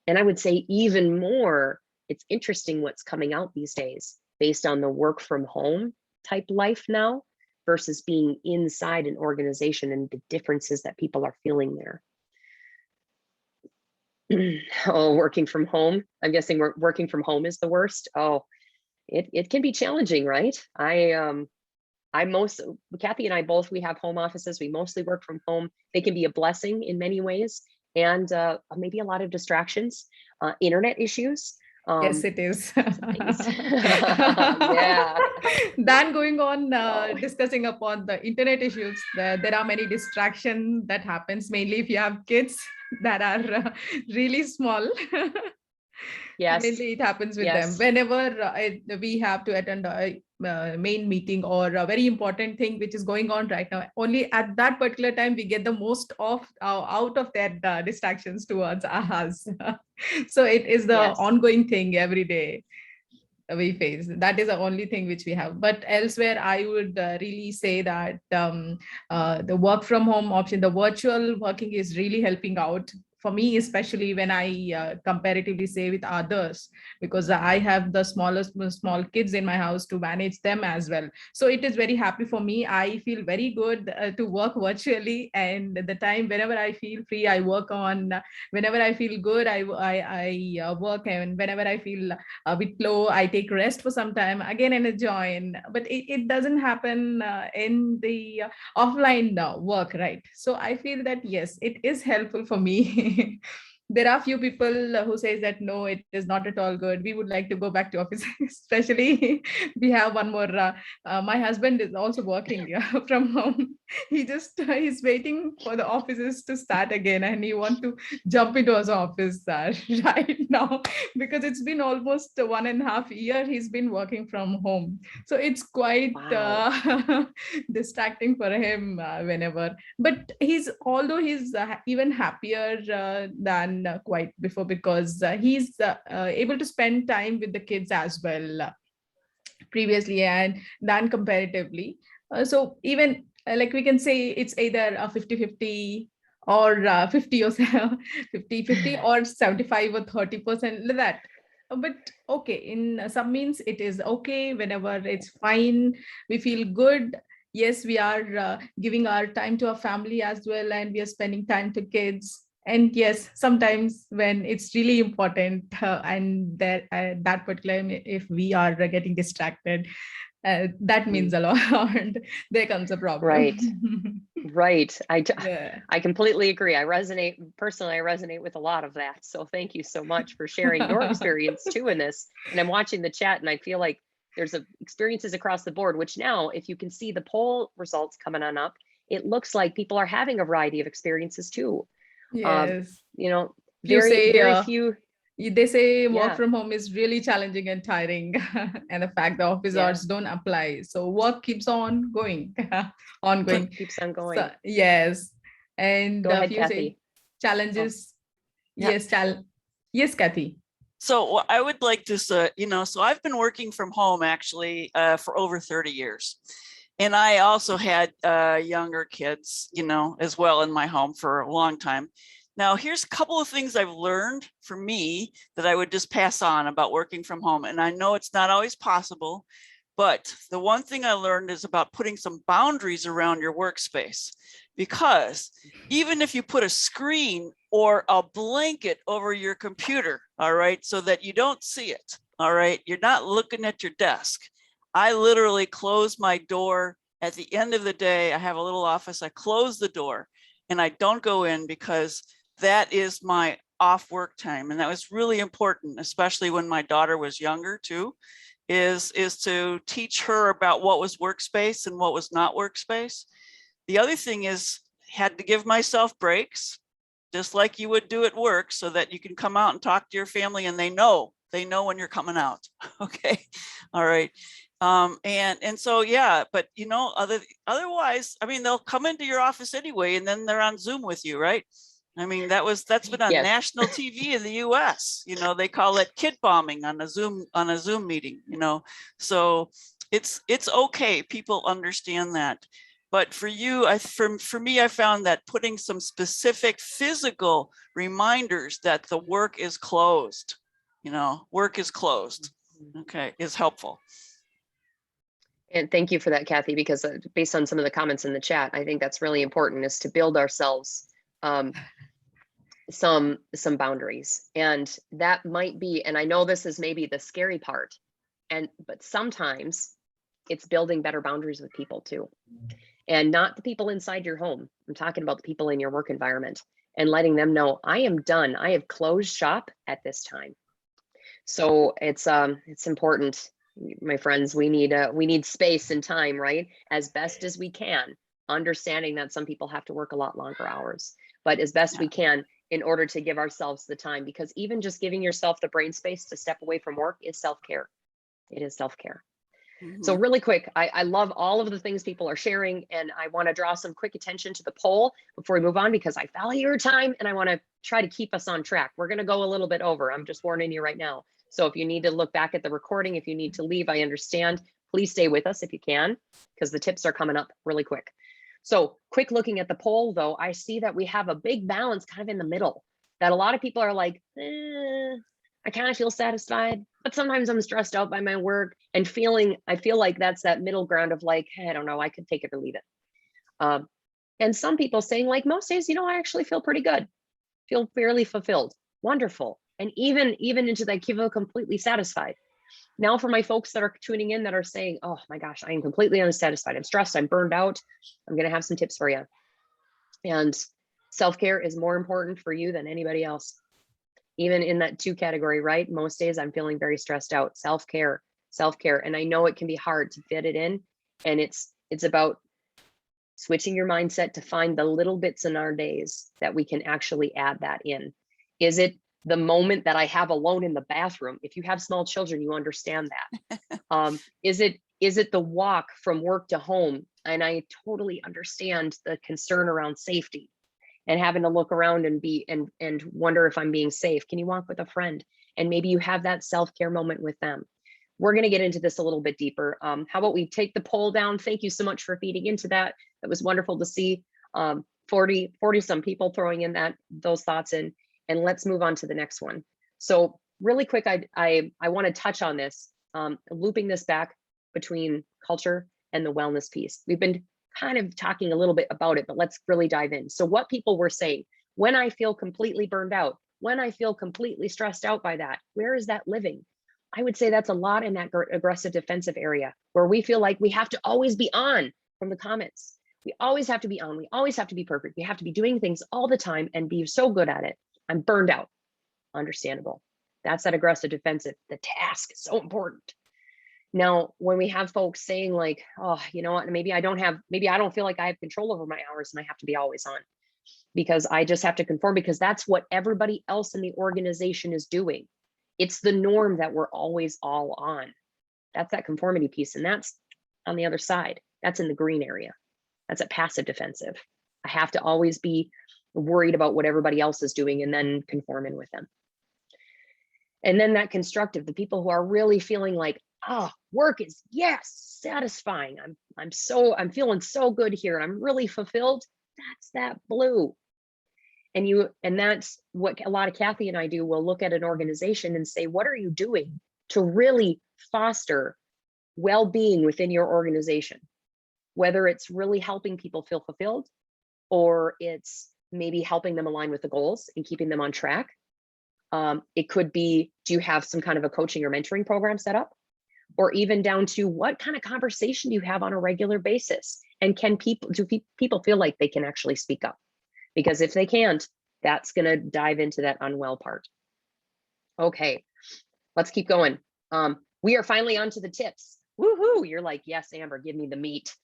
[SPEAKER 3] And I would say even more, it's interesting what's coming out these days based on the work from home type life now versus being inside an organization and the differences that people are feeling there. Oh, working from home. I'm guessing working from home is the worst. Oh, it can be challenging, right? Kathy and I both, we have home offices. We mostly work from home. They can be a blessing in many ways, and maybe a lot of distractions, internet issues.
[SPEAKER 1] Yes, it is.
[SPEAKER 3] Yeah.
[SPEAKER 1] Then going on discussing upon the internet issues, there are many distractions that happens, mainly if you have kids that are really small.
[SPEAKER 3] Yes.
[SPEAKER 1] Mainly it happens with them. Whenever we have to attend a main meeting or a very important thing which is going on right now, only at that particular time we get the most of out of that distractions towards us. So it is the ongoing thing every day we face. That is the only thing which we have. But elsewhere, I would really say that the work from home option, the virtual working is really helping out for me, especially when I comparatively say with others, because I have the small kids in my house to manage them as well. So it is very happy for me. I feel very good to work virtually, and the time whenever I feel free, I work on. Whenever I feel good, I work, and whenever I feel a bit low, I take rest for some time again and join. But it doesn't happen in the offline work, right? So I feel that yes, it is helpful for me. There are few people who says that no, it is not at all good. We would like to go back to office. Especially we have one more. My husband is also working from home. He's waiting for the offices to start again, and he want to jump into his office right now, because it's been almost 1.5 years he's been working from home. So it's quite distracting for him whenever. But although he's even happier than quite before, because he's able to spend time with the kids as well previously and than comparatively. So even like we can say it's either a 50-50 or 50 or 50-50 or 75 or 30% like that. But okay, in some means it is okay whenever it's fine, we feel good. Yes, we are giving our time to our family as well, and we are spending time to kids. And yes, sometimes when it's really important and that particular, if we are getting distracted, that means a lot. There comes a problem.
[SPEAKER 3] Right. I completely agree. I resonate with a lot of that. So thank you so much for sharing your experience too in this. And I'm watching the chat and I feel like there's experiences across the board, which now, if you can see the poll results coming on up, it looks like people are having a variety of experiences too.
[SPEAKER 1] Yes.
[SPEAKER 3] Very few.
[SPEAKER 1] They say work from home is really challenging and tiring, and the fact the office hours don't apply. So work keeps on going, ongoing.
[SPEAKER 3] Keeps on going.
[SPEAKER 1] So, yes. And
[SPEAKER 3] go ahead,
[SPEAKER 1] you
[SPEAKER 3] Kathy.
[SPEAKER 1] say challenges. Yes, yes, Kathy.
[SPEAKER 6] So I would like to say, so I've been working from home actually for over 30 years. And I also had younger kids, as well in my home for a long time. Now, here's a couple of things I've learned for me that I would just pass on about working from home. And I know it's not always possible, but the one thing I learned is about putting some boundaries around your workspace. Because even if you put a screen or a blanket over your computer, all right, so that you don't see it, all right, you're not looking at your desk. I literally close my door at the end of the day. I have a little office. I close the door and I don't go in because that is my off work time. And that was really important, especially when my daughter was younger too, is to teach her about what was workspace and what was not workspace. The other thing is, had to give myself breaks, just like you would do at work, so that you can come out and talk to your family and they know when you're coming out. Okay. All right. And so, yeah, but you know, otherwise, I mean, they'll come into your office anyway, and then they're on Zoom with you, right? I mean, that's been on
[SPEAKER 3] Yes.
[SPEAKER 6] national TV in the US. You know, they call it kid bombing on a Zoom meeting, you know. So it's okay. People understand that. But for you, for me, I found that putting some specific physical reminders that the work is closed, you know, work is closed, okay, is helpful.
[SPEAKER 3] And thank you for that, Kathy, because based on some of the comments in the chat, I think that's really important, is to build ourselves some boundaries. And that might be, and I know this is maybe the scary part, but sometimes it's building better boundaries with people too. And not the people inside your home. I'm talking about the people in your work environment, and letting them know, I am done. I have closed shop at this time. So it's important, my friends. We need space and time, right? As best as we can, understanding that some people have to work a lot longer hours, but as best we can in order to give ourselves the time, because even just giving yourself the brain space to step away from work is self-care. It is self-care. So really quick, I love all of the things people are sharing, and I want to draw some quick attention to the poll before we move on, because I value your time and I want to try to keep us on track. We're going to go a little bit over. I'm just warning you right now. So if you need to look back at the recording, if you need to leave, I understand. Please stay with us if you can, because the tips are coming up really quick. So quick looking at the poll though, I see that we have a big balance kind of in the middle, that a lot of people are like, I kind of feel satisfied, but sometimes I'm stressed out by my work, and I feel like that's that middle ground of like, hey, I don't know, I could take it or leave it. And some people saying like, most days, you know, I actually feel pretty good, feel fairly fulfilled, wonderful. And even into that, feel completely satisfied. Now for my folks that are tuning in that are saying, oh my gosh, I am completely unsatisfied, I'm stressed, I'm burned out, I'm going to have some tips for you. And self-care is more important for you than anybody else. Even in that 2 category, right? Most days I'm feeling very stressed out. Self-care. And I know it can be hard to fit it in. And it's about switching your mindset to find the little bits in our days that we can actually add that in. Is it the moment that I have alone in the bathroom? If you have small children, you understand that. Is it the walk from work to home? And I totally understand the concern around safety and having to look around and wonder if I'm being safe. Can you walk with a friend? And maybe you have that self-care moment with them. We're going to get into this a little bit deeper. How about we take the poll down? Thank you so much for feeding into that. That was wonderful to see 40 some people throwing in those thoughts in, and let's move on to the next one. So really quick, I want to touch on this, looping this back between culture and the wellness piece. We've been kind of talking a little bit about it, but let's really dive in. So what people were saying, when I feel completely burned out, when I feel completely stressed out by that, where is that living? I would say that's a lot in that aggressive defensive area, where we feel like we have to always be on from the comments. We always have to be on. We always have to be perfect. We have to be doing things all the time and be so good at it. I'm burned out. Understandable. That's that aggressive defensive. The task is so important. Now, when we have folks saying like, oh, you know what, maybe I don't feel like I have control over my hours and I have to be always on because I just have to conform because that's what everybody else in the organization is doing. It's the norm that we're always all on. That's that conformity piece. And that's on the other side. That's in the green area. That's a passive defensive. I have to always be worried about what everybody else is doing and then conforming with them. And then that constructive, the people who are really feeling like, oh, work is, yes, satisfying. I'm feeling so good here. I'm really fulfilled. That's that blue. And that's what a lot of Kathy and I do. We'll look at an organization and say, what are you doing to really foster well-being within your organization? Whether it's really helping people feel fulfilled, or it's maybe helping them align with the goals and keeping them on track. It could be, do you have some kind of a coaching or mentoring program set up? Or even down to what kind of conversation do you have on a regular basis? And do people feel like they can actually speak up? Because if they can't, That's going to dive into that unwell part. Okay, let's keep going. We are finally on to the tips. Woohoo! You're like, yes, Amber, give me the meat.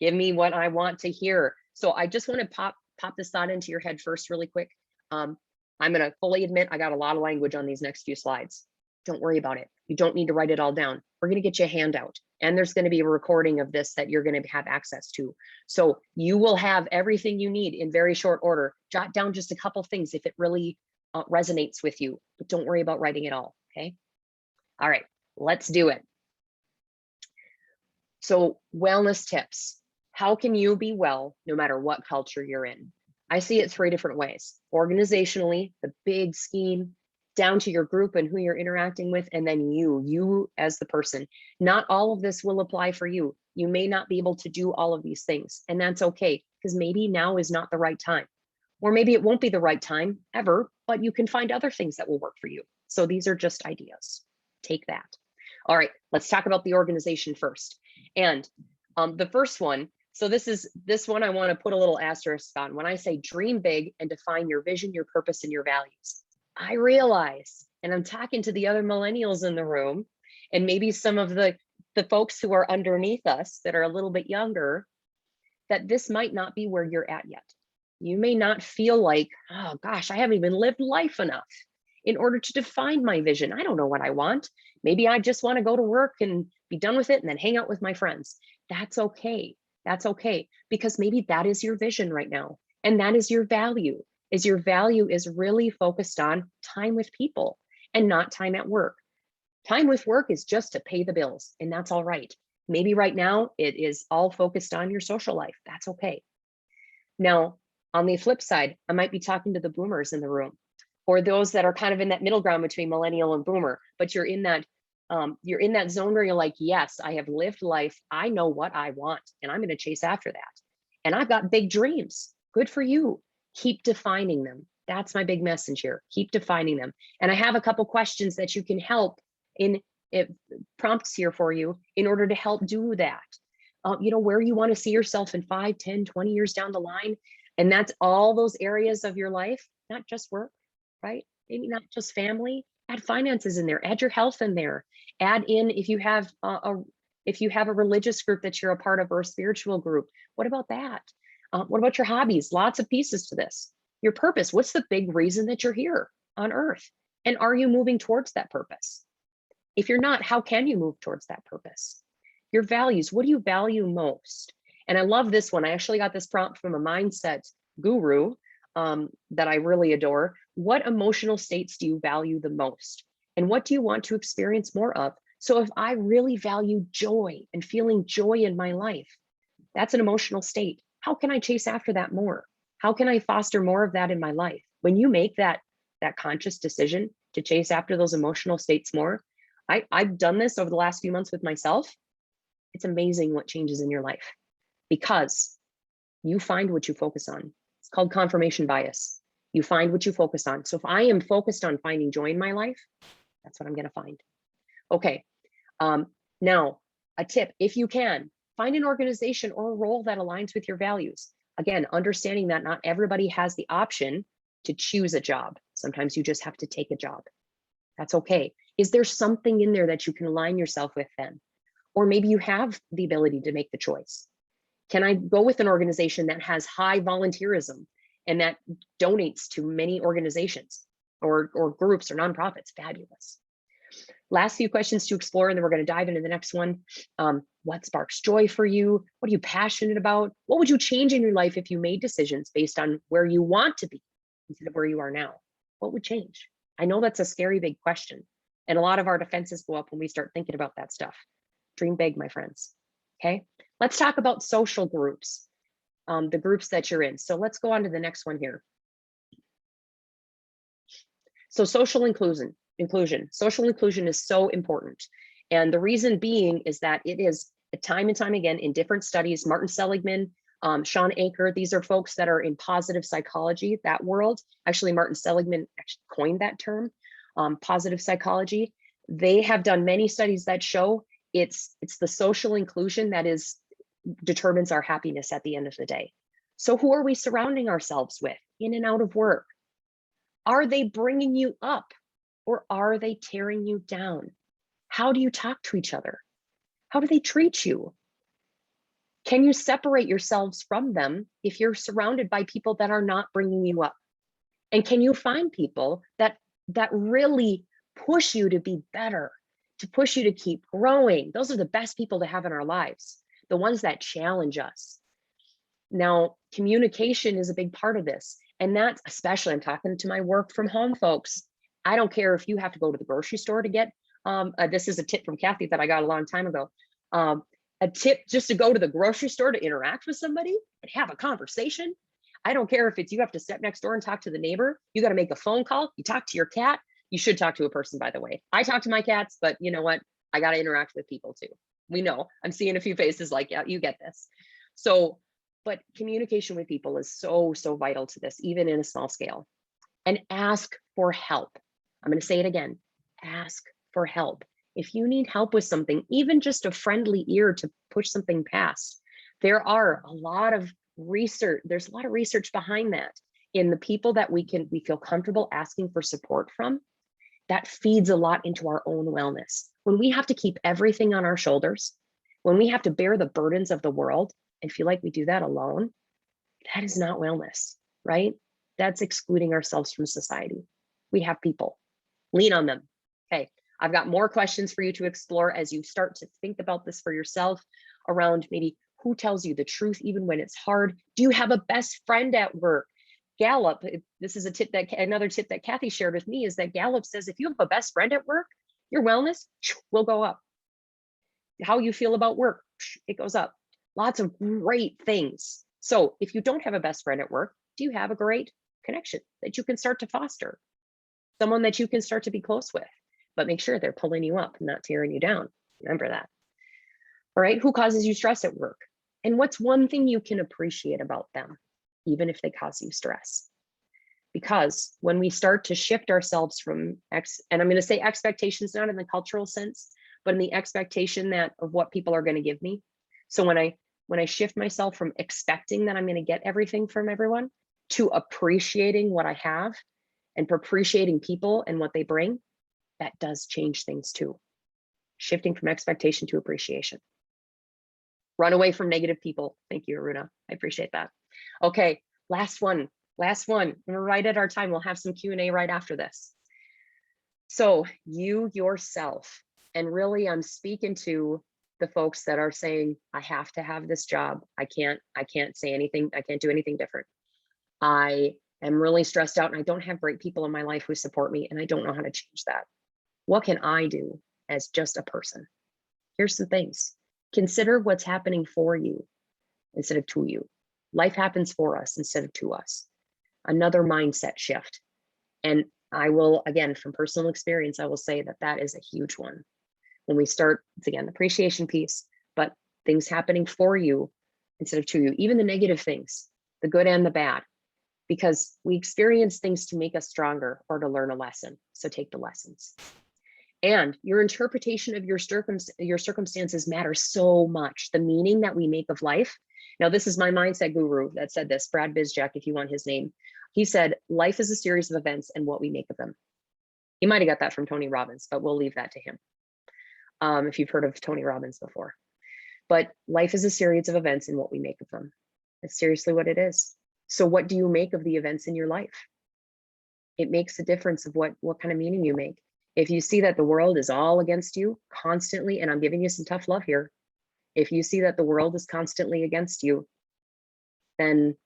[SPEAKER 3] Give me what I want to hear. So I just want to pop this thought into your head first really quick. I'm going to fully admit I got a lot of language on these next few slides. Don't worry about it. You don't need to write it all down. We're going to get you a handout, and there's going to be a recording of this that you're going to have access to. So you will have everything you need in very short order. Jot down just a couple things if it really resonates with you, but don't worry about writing it all, okay? All right, let's do it. So wellness tips. How can you be well no matter what culture you're in? I see it 3 different ways. Organizationally, the big scheme, down to your group and who you're interacting with, and then you as the person. Not all of this will apply for you. You may not be able to do all of these things, and that's okay, because maybe now is not the right time. Or maybe it won't be the right time ever, but you can find other things that will work for you. So these are just ideas. Take that. All right, let's talk about the organization first. And the first one, so this one I want to put a little asterisk on. When I say dream big and define your vision, your purpose, and your values, I realize, and I'm talking to the other millennials in the room, and maybe some of the folks who are underneath us that are a little bit younger, that this might not be where you're at yet. You may not feel like, oh gosh, I haven't even lived life enough in order to define my vision. I don't know what I want. Maybe I just want to go to work and be done with it and then hang out with my friends. That's okay. That's okay, because maybe that is your vision right now. And that is your value. Your value is really focused on time with people and not time at work. Time with work is just to pay the bills, and that's all right. Maybe right now it is all focused on your social life. That's okay. Now, on the flip side, I might be talking to the boomers in the room, or those that are kind of in that middle ground between millennial and boomer, but you're in that zone where you're like, yes, I have lived life. I know what I want, and I'm going to chase after that. And I've got big dreams. Good for you. Keep defining them. That's my big message here. Keep defining them. And I have a couple questions that you can help in prompts here for you in order to help do that. Where you want to see yourself in 5, 10, 20 years down the line. And that's all those areas of your life, not just work, right? Maybe not just family. Add finances in there. Add your health in there. Add in if you have a religious group that you're a part of, or a spiritual group. What about that? What about your hobbies? Lots of pieces to this. Your purpose. What's the big reason that you're here on earth? And are you moving towards that purpose? If you're not, how can you move towards that purpose? Your values. What do you value most? And I love this one. I actually got this prompt from a mindset guru that I really adore. What emotional states do you value the most? And what do you want to experience more of? So if I really value joy and feeling joy in my life, that's an emotional state. How can I chase after that more? How can I foster more of that in my life? When you make that conscious decision to chase after those emotional states more, I've done this over the last few months with myself. It's amazing what changes in your life, because you find what you focus on. It's called confirmation bias. You find what you focus on. So if I am focused on finding joy in my life, that's what I'm going to find. Okay. Now, a tip, if you can, find an organization or a role that aligns with your values. Again, understanding that not everybody has the option to choose a job. Sometimes you just have to take a job. That's okay. Is there something in there that you can align yourself with then? Or maybe you have the ability to make the choice. Can I go with an organization that has high volunteerism and that donates to many organizations or groups or nonprofits? Fabulous. Last few questions to explore, and then we're going to dive into the next one. What sparks joy for you? What are you passionate about? What would you change in your life if you made decisions based on where you want to be instead of where you are now? What would change? I know that's a scary big question, and a lot of our defenses go up when we start thinking about that stuff. Dream big, my friends. Okay, let's talk about social groups, the groups that you're in. So let's go on to the next one here. So social inclusion. Social inclusion is so important. And the reason being is that it is time and time again in different studies, Martin Seligman, Sean Anker, these are folks that are in positive psychology, that world. Actually, Martin Seligman actually coined that term, positive psychology. They have done many studies that show it's the social inclusion that determines our happiness at the end of the day. So who are we surrounding ourselves with in and out of work? Are they bringing you up or are they tearing you down? How do you talk to each other? How do they treat you? Can you separate yourselves from them if you're surrounded by people that are not bringing you up? And can you find people that really push you to be better, to push you to keep growing? Those are the best people to have in our lives, the ones that challenge us. Now, communication is a big part of this. And that's especially, I'm talking to my work from home folks. I don't care if you have to go to the grocery store to get, this is a tip from Kathy that I got a long time ago. A tip just to go to the grocery store to interact with somebody and have a conversation. I don't care if it's you have to step next door and talk to the neighbor. You got to make a phone call. You talk to your cat. You should talk to a person, by the way. I talk to my cats, but you know what? I got to interact with people too. We know. I'm seeing a few faces like, yeah, you get this. So, but communication with people is so vital to this, even in a small scale. And ask for help. I'm going to say it again. Ask for help. If you need help with something, even just a friendly ear to push something past, there are a lot of research. There's a lot of research behind that in the people that we feel comfortable asking for support from. That feeds a lot into our own wellness. When we have to keep everything on our shoulders, when we have to bear the burdens of the world and feel like we do that alone, that is not wellness, right? That's excluding ourselves from society. We have people. Lean on them. Okay. I've got more questions for you to explore as you start to think about this for yourself around maybe who tells you the truth even when it's hard. Do you have a best friend at work? Gallup, this is another tip that Kathy shared with me, is that Gallup says if you have a best friend at work, your wellness will go up. How you feel about work, it goes up. Lots of great things. So if you don't have a best friend at work, do you have a great connection that you can start to foster? Someone that you can start to be close with, but make sure they're pulling you up, not tearing you down. Remember that. All right, who causes you stress at work? And what's one thing you can appreciate about them, even if they cause you stress? Because when we start to shift ourselves from and I'm going to say expectations, not in the cultural sense, but in the expectation of what people are going to give me. So when I shift myself from expecting that I'm going to get everything from everyone to appreciating what I have and appreciating people and what they bring, that does change things too. Shifting from expectation to appreciation. Run away from negative people. Thank you, Aruna. I appreciate that. Okay, last one. We're right at our time. We'll have some Q&A right after this. So you yourself, and really I'm speaking to the folks that are saying, I have to have this job. I can't say anything. I can't do anything different. I am really stressed out and I don't have great people in my life who support me and I don't know how to change that. What can I do as just a person? Here's some things. Consider what's happening for you instead of to you. Life happens for us instead of to us. Another mindset shift. And I will, again, from personal experience, I will say that is a huge one. When we start, it's again, the appreciation piece, but things happening for you instead of to you, even the negative things, the good and the bad, because we experience things to make us stronger or to learn a lesson. So take the lessons. And your interpretation of your circumstances matters so much. The meaning that we make of life. Now, this is my mindset guru that said this, Brad Bizjack, if you want his name. He said, life is a series of events and what we make of them. You might have got that from Tony Robbins, but we'll leave that to him. If you've heard of Tony Robbins before. But life is a series of events and what we make of them. That's seriously what it is. So what do you make of the events in your life? It makes a difference of what kind of meaning you make. If you see that the world is all against you constantly, and I'm giving you some tough love here, if you see that the world is constantly against you, then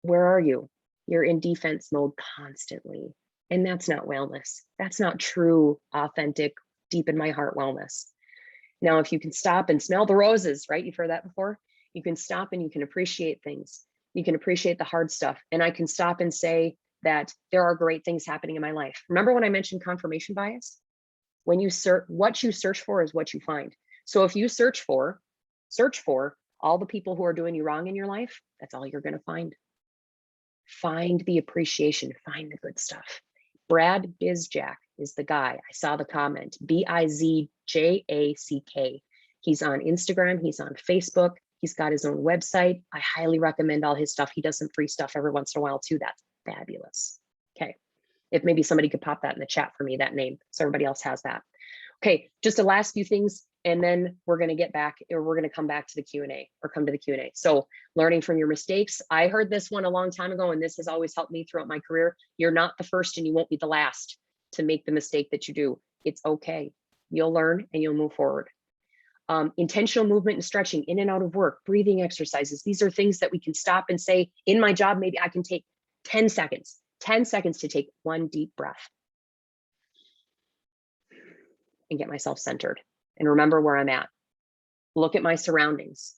[SPEAKER 3] where are you? You're in defense mode constantly. And that's not wellness. That's not true, authentic, deep in my heart wellness. Now, if you can stop and smell the roses, right? You've heard that before. You can stop and you can appreciate things. You can appreciate the hard stuff. And I can stop and say that there are great things happening in my life. Remember when I mentioned confirmation bias? When you search, what you search for is what you find. So if you search for all the people who are doing you wrong in your life, that's all you're going to find. Find the appreciation, find the good stuff. Brad Bizjack is the guy. I saw the comment, Bizjack. He's on Instagram, he's on Facebook, he's got his own website. I highly recommend all his stuff. He does some free stuff every once in a while too. That's fabulous. Okay. If maybe somebody could pop that in the chat for me, that name, so everybody else has that. Okay, just the last few things, and then we're going to get back, or we're going to come back to the Q&A, or come to the Q&A. So learning from your mistakes. I heard this one a long time ago, and this has always helped me throughout my career. You're not the first and you won't be the last to make the mistake that you do. It's okay. You'll learn and you'll move forward. Intentional movement and stretching in and out of work, breathing exercises. These are things that we can stop and say, in my job, maybe I can take 10 seconds to take one deep breath and get myself centered and remember where I'm at. Look at my surroundings.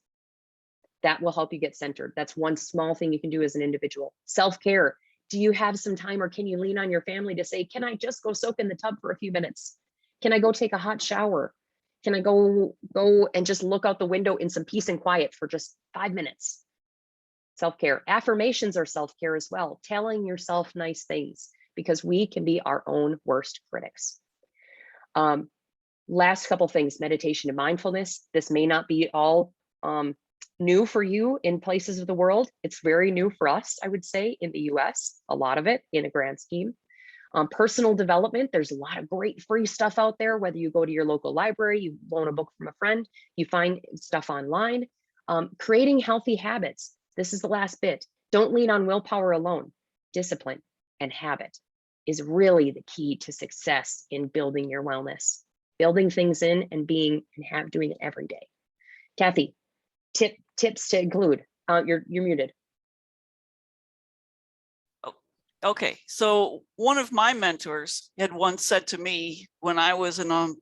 [SPEAKER 3] That will help you get centered. That's one small thing you can do as an individual. Self-care. Do you have some time, or can you lean on your family to say, can I just go soak in the tub for a few minutes? Can I go take a hot shower? Can I go and just look out the window in some peace and quiet for just 5 minutes? Self-care. Affirmations are self-care as well. Telling yourself nice things, because we can be our own worst critics. Last couple things, meditation and mindfulness. This may not be all new for you in places of the world. It's very new for us, I would say, in the US, a lot of it in a grand scheme. Personal development, there's a lot of great free stuff out there, whether you go to your local library, you loan a book from a friend, you find stuff online. Creating healthy habits. This is the last bit. Don't lean on willpower alone. Discipline and habit is really the key to success in building your wellness. Building things in and doing it every day. Kathy, tips to include. You're muted.
[SPEAKER 6] Okay, so one of my mentors had once said to me when I was in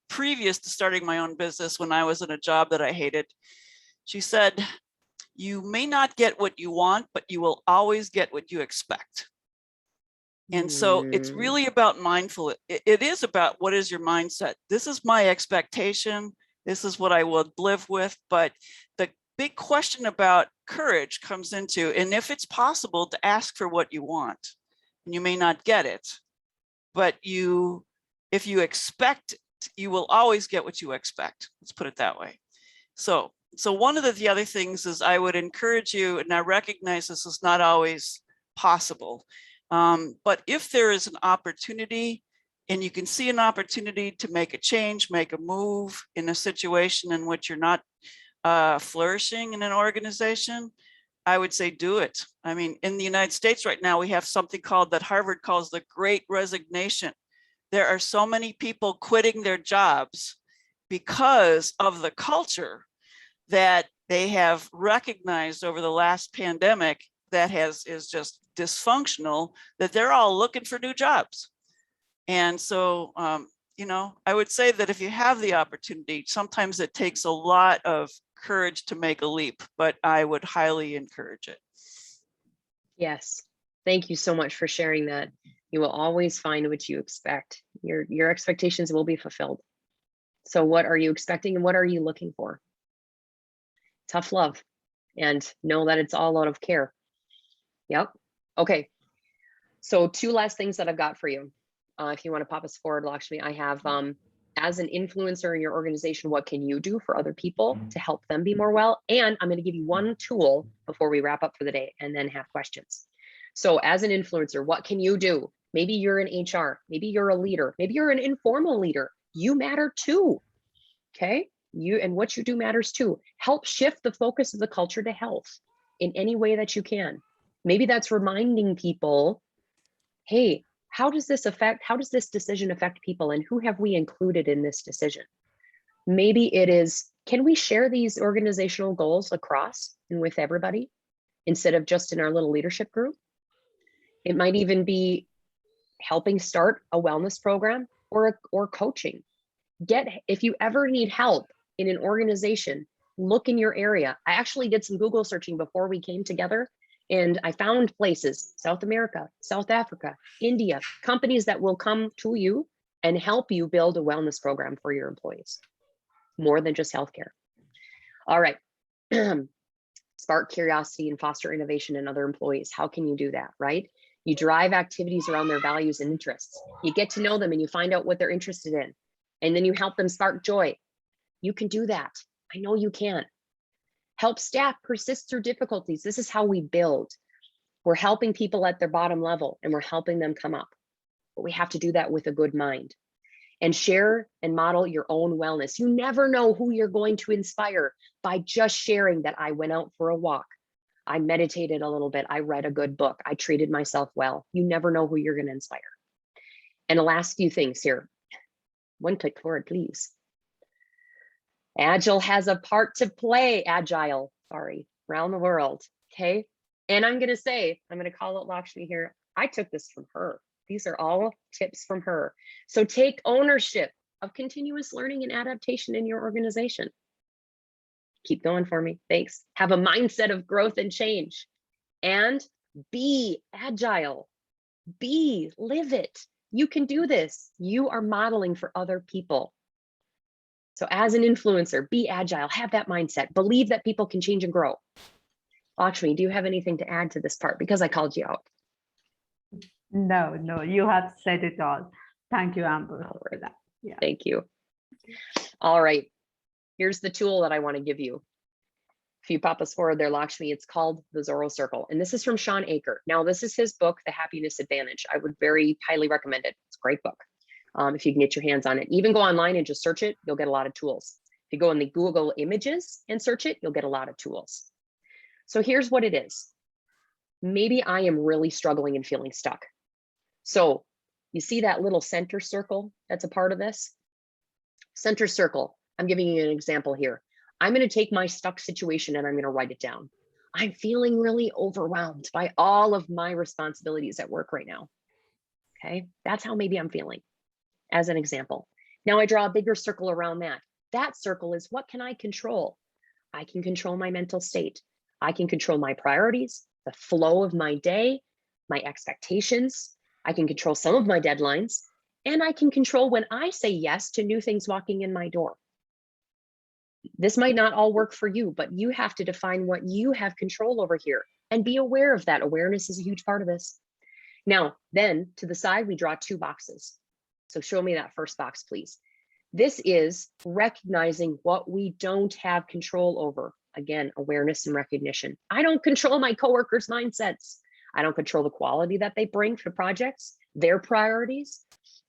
[SPEAKER 6] previous to starting my own business, when I was in a job that I hated, she said, you may not get what you want, but you will always get what you expect. And so it's really about mindful. It is about what is your mindset. This is my expectation. This is what I will live with. But the big question about courage comes into, and if it's possible to ask for what you want, and you may not get it, but if you expect, you will always get what you expect. Let's put it that way. So one of the other things is I would encourage you, and I recognize this is not always possible, but if there is an opportunity and you can see an opportunity to make a change, make a move in a situation in which you're not flourishing in an organization, I would say do it. I mean, in the United States right now, we have something called that Harvard calls the Great Resignation. There are so many people quitting their jobs because of the culture that they have recognized over the last pandemic that is just dysfunctional, that they're all looking for new jobs. And so, I would say that if you have the opportunity, sometimes it takes a lot of courage to make a leap, but I would highly encourage it.
[SPEAKER 3] Yes. Thank you so much for sharing that. You will always find what you expect. Your expectations will be fulfilled. So what are you expecting and what are you looking for? Tough love, and know that it's all out of care. Yep. Okay. So 2 last things that I've got for you. If you want to pop us forward, Lakshmi, I have, as an influencer in your organization, what can you do for other people to help them be more well? And I'm going to give you one tool before we wrap up for the day and then have questions. So as an influencer, what can you do? Maybe you're in HR, maybe you're a leader, maybe you're an informal leader. You matter too. Okay. And what you do matters too. Help shift the focus of the culture to health in any way that you can. Maybe that's reminding people, hey, how does this decision affect people, and who have we included in this decision? Maybe it is, can we share these organizational goals across and with everybody instead of just in our little leadership group? It might even be helping start a wellness program or coaching. If you ever need help in an organization, look in your area. I actually did some Google searching before we came together, and I found places, South America, South Africa, India, companies that will come to you and help you build a wellness program for your employees, more than just healthcare. All right. Spark curiosity and foster innovation in other employees. How can you do that, right? You drive activities around their values and interests. You get to know them and you find out what they're interested in, and then you help them spark joy. You can do that. I know you can. Help staff persist through difficulties. This is how we build. We're helping people at their bottom level and we're helping them come up. But we have to do that with a good mind. And share and model your own wellness. You never know who you're going to inspire by just sharing that I went out for a walk. I meditated a little bit. I read a good book. I treated myself well. You never know who you're going to inspire. And the last few things here. One click forward, please. Agile has a part to play, around the world, okay? And I'm going to call out Lakshmi here. I took this from her. These are all tips from her. So take ownership of continuous learning and adaptation in your organization. Keep going for me, thanks. Have a mindset of growth and change. And be agile. Live it. You can do this. You are modeling for other people. So as an influencer, be agile, have that mindset, believe that people can change and grow. Lakshmi, do you have anything to add to this part? Because I called you out.
[SPEAKER 2] No, you have said it all. Thank you, Amber, for that. Yeah.
[SPEAKER 3] Thank you. All right, here's the tool that I want to give you. If you pop us forward there, Lakshmi, it's called the Zorro Circle. And this is from Sean Aker. Now, this is his book, The Happiness Advantage. I would very highly recommend it. It's a great book. If you can get your hands on it. Even go online and just search it, you'll get a lot of tools. If you go in the Google Images and search it, you'll get a lot of tools. So here's what it is. Maybe I am really struggling and feeling stuck. So you see that little center circle that's a part of this? Center circle, I'm giving you an example here. I'm going to take my stuck situation and I'm going to write it down. I'm feeling really overwhelmed by all of my responsibilities at work right now. Okay, that's how maybe I'm feeling, as an example. Now I draw a bigger circle around that. That circle is, what can I control? I can control my mental state. I can control my priorities, the flow of my day, my expectations. I can control some of my deadlines, and I can control when I say yes to new things walking in my door. This might not all work for you, but you have to define what you have control over here and be aware of that. Awareness is a huge part of this. Now, then to the side, we draw two boxes. So show me that first box, please. This is recognizing what we don't have control over. Again, awareness and recognition. I don't control my coworkers' mindsets. I don't control the quality that they bring to projects, their priorities,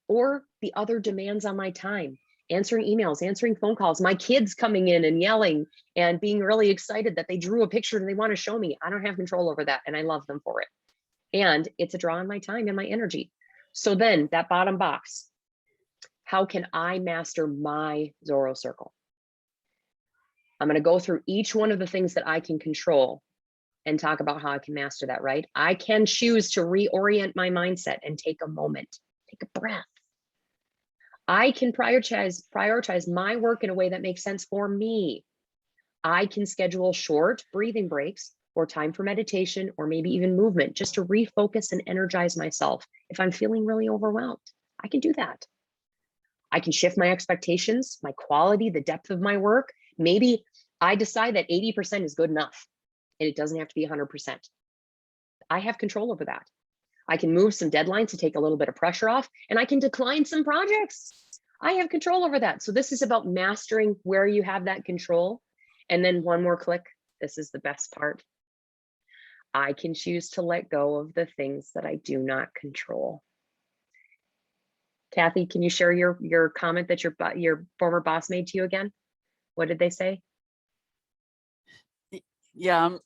[SPEAKER 3] or the other demands on my time. Answering emails, answering phone calls, my kids coming in and yelling and being really excited that they drew a picture and they want to show me. I don't have control over that, and I love them for it. And it's a draw on my time and my energy. So then that bottom box, how can I master my Zorro Circle? I'm going to go through each one of the things that I can control and talk about how I can master that, right? I can choose to reorient my mindset and take a moment, take a breath. I can prioritize my work in a way that makes sense for me. I can schedule short breathing breaks or time for meditation or maybe even movement just to refocus and energize myself. If I'm feeling really overwhelmed, I can do that. I can shift my expectations, my quality, the depth of my work. Maybe I decide that 80% is good enough and it doesn't have to be 100%. I have control over that. I can move some deadlines to take a little bit of pressure off, and I can decline some projects. I have control over that. So this is about mastering where you have that control. And then one more click. This is the best part. I can choose to let go of the things that I do not control. Kathy, can you share your comment that your former boss made to you again? What did they say?
[SPEAKER 6] Yeah,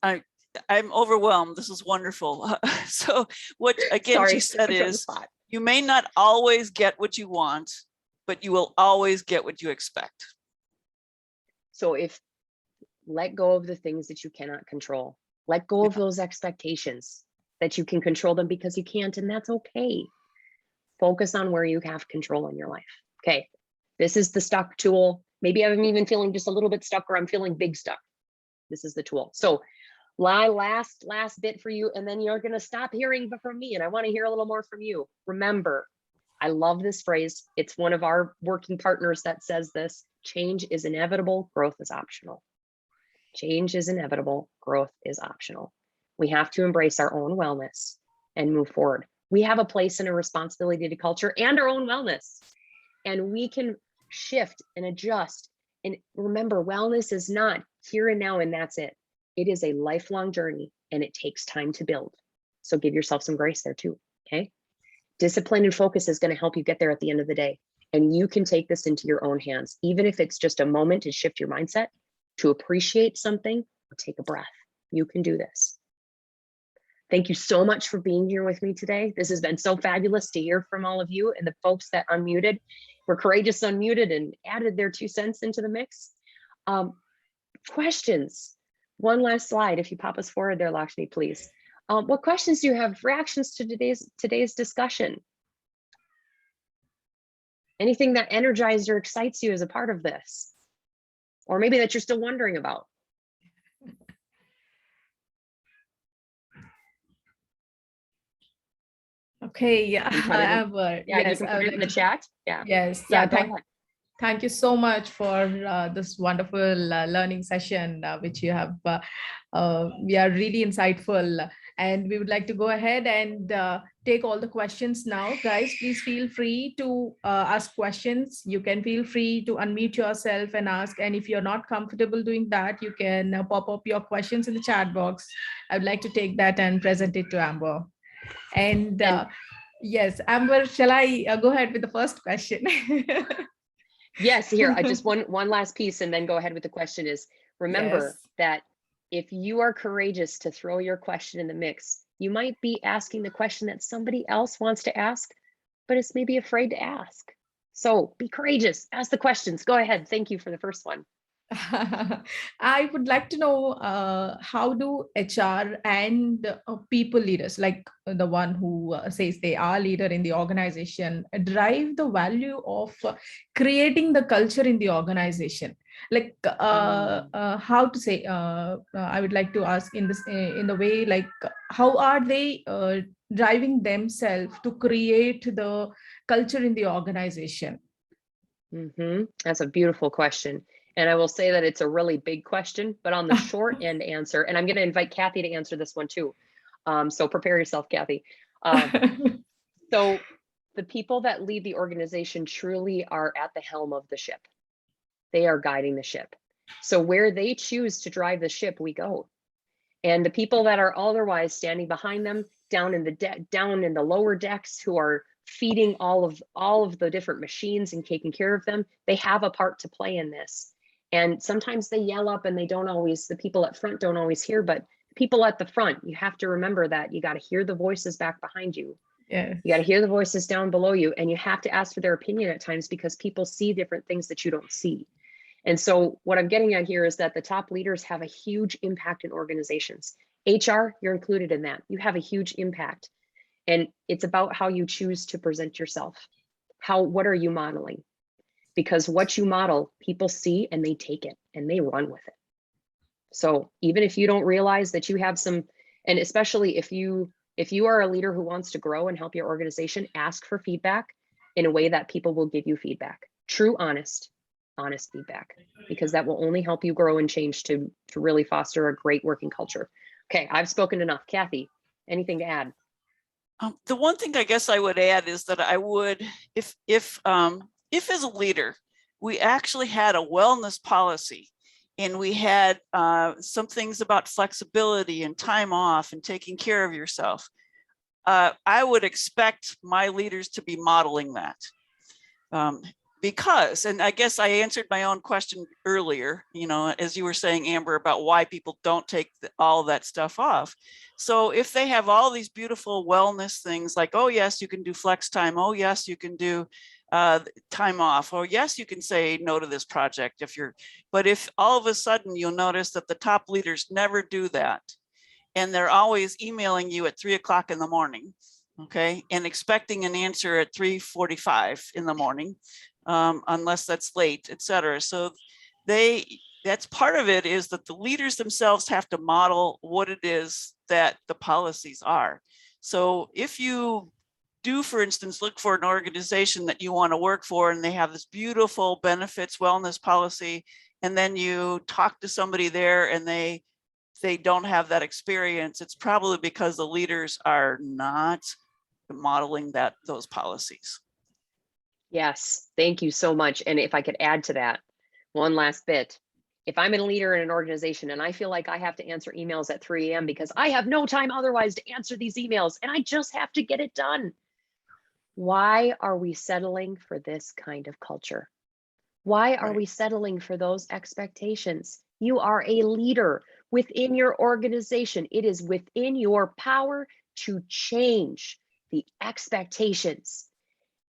[SPEAKER 6] I'm overwhelmed. This is wonderful. So what, again, she said is, you may not always get what you want, but you will always get what you expect.
[SPEAKER 3] So if let go of the things that you cannot control, let go of those expectations that you can control them because you can't, and that's okay. Focus on where you have control in your life. Okay, this is the stuck tool. Maybe I'm even feeling just a little bit stuck, or I'm feeling big stuck. This is the tool. So last bit for you, and then you're going to stop hearing from me, and I want to hear a little more from you. Remember, I love this phrase. It's one of our working partners that says this: change is inevitable, growth is optional. Change is inevitable, growth is optional. We have to embrace our own wellness and move forward. We have a place and a responsibility to culture and our own wellness, and we can shift and adjust. And remember, wellness is not here and now and that's it. It is a lifelong journey, and it takes time to build. So give yourself some grace there too, okay? Discipline and focus is going to help you get there at the end of the day. And you can take this into your own hands, even if it's just a moment to shift your mindset, to appreciate something, or take a breath. You can do this. Thank you so much for being here with me today. This has been so fabulous to hear from all of you and the folks that unmuted, were courageous unmuted and added their 2 cents into the mix. Questions. One last slide. If you pop us forward there, Lakshmi, please. What questions do you have? Reactions to today's discussion? Anything that energizes or excites you as a part of this? Or maybe that you're still wondering about?
[SPEAKER 1] Okay, yeah,
[SPEAKER 3] Yeah,
[SPEAKER 1] yes,
[SPEAKER 3] you can put it in the chat. Yeah.
[SPEAKER 1] Yes,
[SPEAKER 3] Yeah, go ahead.
[SPEAKER 1] Thank you so much for this wonderful learning session, which you have. We are really insightful, and we would like to go ahead and take all the questions now. Guys, please feel free to ask questions. You can feel free to unmute yourself and ask. And if you're not comfortable doing that, you can pop up your questions in the chat box. I would like to take that and present it to Amber. And yes, Amber, shall I go ahead with the first question?
[SPEAKER 3] Yes, here, I just one last piece and then go ahead with the question is, remember that if you are courageous to throw your question in the mix, you might be asking the question that somebody else wants to ask, but it's maybe afraid to ask. So be courageous, ask the questions. Go ahead. Thank you for the first one.
[SPEAKER 1] I would like to know how do HR and people leaders, like the one who says they are leader in the organization, drive the value of creating the culture in the organization? Like how to say? I would like to ask in this in the way like how are they driving themselves to create the culture in the organization?
[SPEAKER 3] That's a beautiful question. And I will say that it's a really big question, but on the short end answer, and I'm going to invite Kathy to answer this one too. So prepare yourself, Kathy. So the people that lead the organization truly are at the helm of the ship. They are guiding the ship. So where they choose to drive the ship, we go. And the people that are otherwise standing behind them, down in the lower decks, who are feeding all of the different machines and taking care of them, they have a part to play in this. And sometimes they yell up and the people at front don't always hear, but people at the front, you have to remember that you got to hear the voices back behind you.
[SPEAKER 1] Yeah.
[SPEAKER 3] You got to hear the voices down below you, and you have to ask for their opinion at times because people see different things that you don't see. And so what I'm getting at here is that the top leaders have a huge impact in organizations. HR, you're included in that. You have a huge impact. And it's about how you choose to present yourself. What are you modeling? Because what you model, people see and they take it and they run with it. So even if you don't realize that you have some, and especially if you are a leader who wants to grow and help your organization, ask for feedback in a way that people will give you feedback. True, honest feedback, because that will only help you grow and change to really foster a great working culture. Okay, I've spoken enough. Kathy, anything to add?
[SPEAKER 6] The one thing I guess I would add is that I would, if as a leader, we actually had a wellness policy and we had some things about flexibility and time off and taking care of yourself, I would expect my leaders to be modeling that. Because, and I guess I answered my own question earlier, as you were saying, Amber, about why people don't take all that stuff off. So if they have all these beautiful wellness things like, oh, yes, you can do flex time. Oh, yes, you can do time off. Oh, yes, you can say no to this project but if all of a sudden you'll notice that the top leaders never do that, and they're always emailing you at 3 o'clock in the morning, okay, and expecting an answer at 3:45 in the morning, unless that's late, etc. So that's part of it, is that the leaders themselves have to model what it is that the policies are. So if you do, for instance, look for an organization that you want to work for and they have this beautiful benefits wellness policy, and then you talk to somebody there and they don't have that experience, it's probably because the leaders are not modeling those policies.
[SPEAKER 3] Yes, thank you so much. And if I could add to that, one last bit, If I'm a leader in an organization and I feel like I have to answer emails at 3 a.m. because I have no time otherwise to answer these emails and I just have to get it done. Why are we settling for this kind of culture? Why are we settling for those expectations? You are a leader within your organization. It is within your power to change the expectations.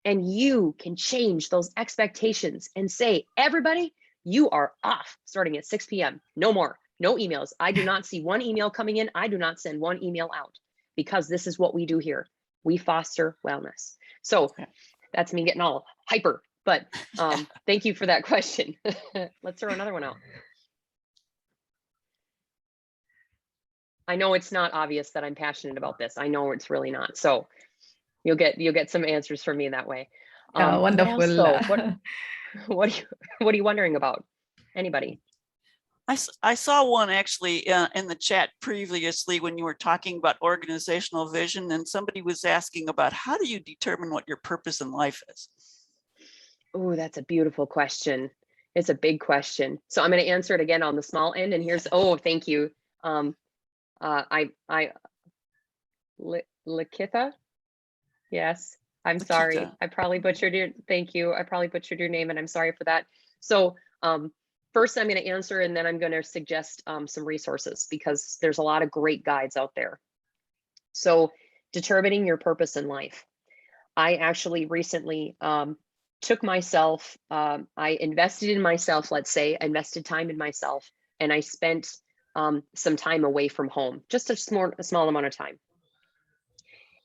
[SPEAKER 3] And you can change those expectations and say, everybody, you are off starting at 6 p.m. No more, no emails. I do not see one email coming in. I do not send one email out because this is what we do here. We foster wellness. So that's me getting all hyper, but thank you for that question. Let's throw another one out. I know it's not obvious that I'm passionate about this. I know it's really not. So you'll get some answers from me that way.
[SPEAKER 1] Wonderful.
[SPEAKER 3] What are you wondering about? Anybody?
[SPEAKER 6] I saw one actually in the chat previously when you were talking about organizational vision, and somebody was asking about how do you determine what your purpose in life is?
[SPEAKER 3] Oh, that's a beautiful question. It's a big question. So I'm going to answer it again on the small end. And here's, oh, thank you. Lakitha? Yes, I'm sorry.
[SPEAKER 6] Lakita.
[SPEAKER 3] I probably butchered your, thank you. I probably butchered your name and I'm sorry for that. So first I'm going to answer and then I'm going to suggest some resources because there's a lot of great guides out there. So determining your purpose in life. I actually recently took myself, I invested in myself, let's say, I invested time in myself, and I spent some time away from home, just a small amount of time.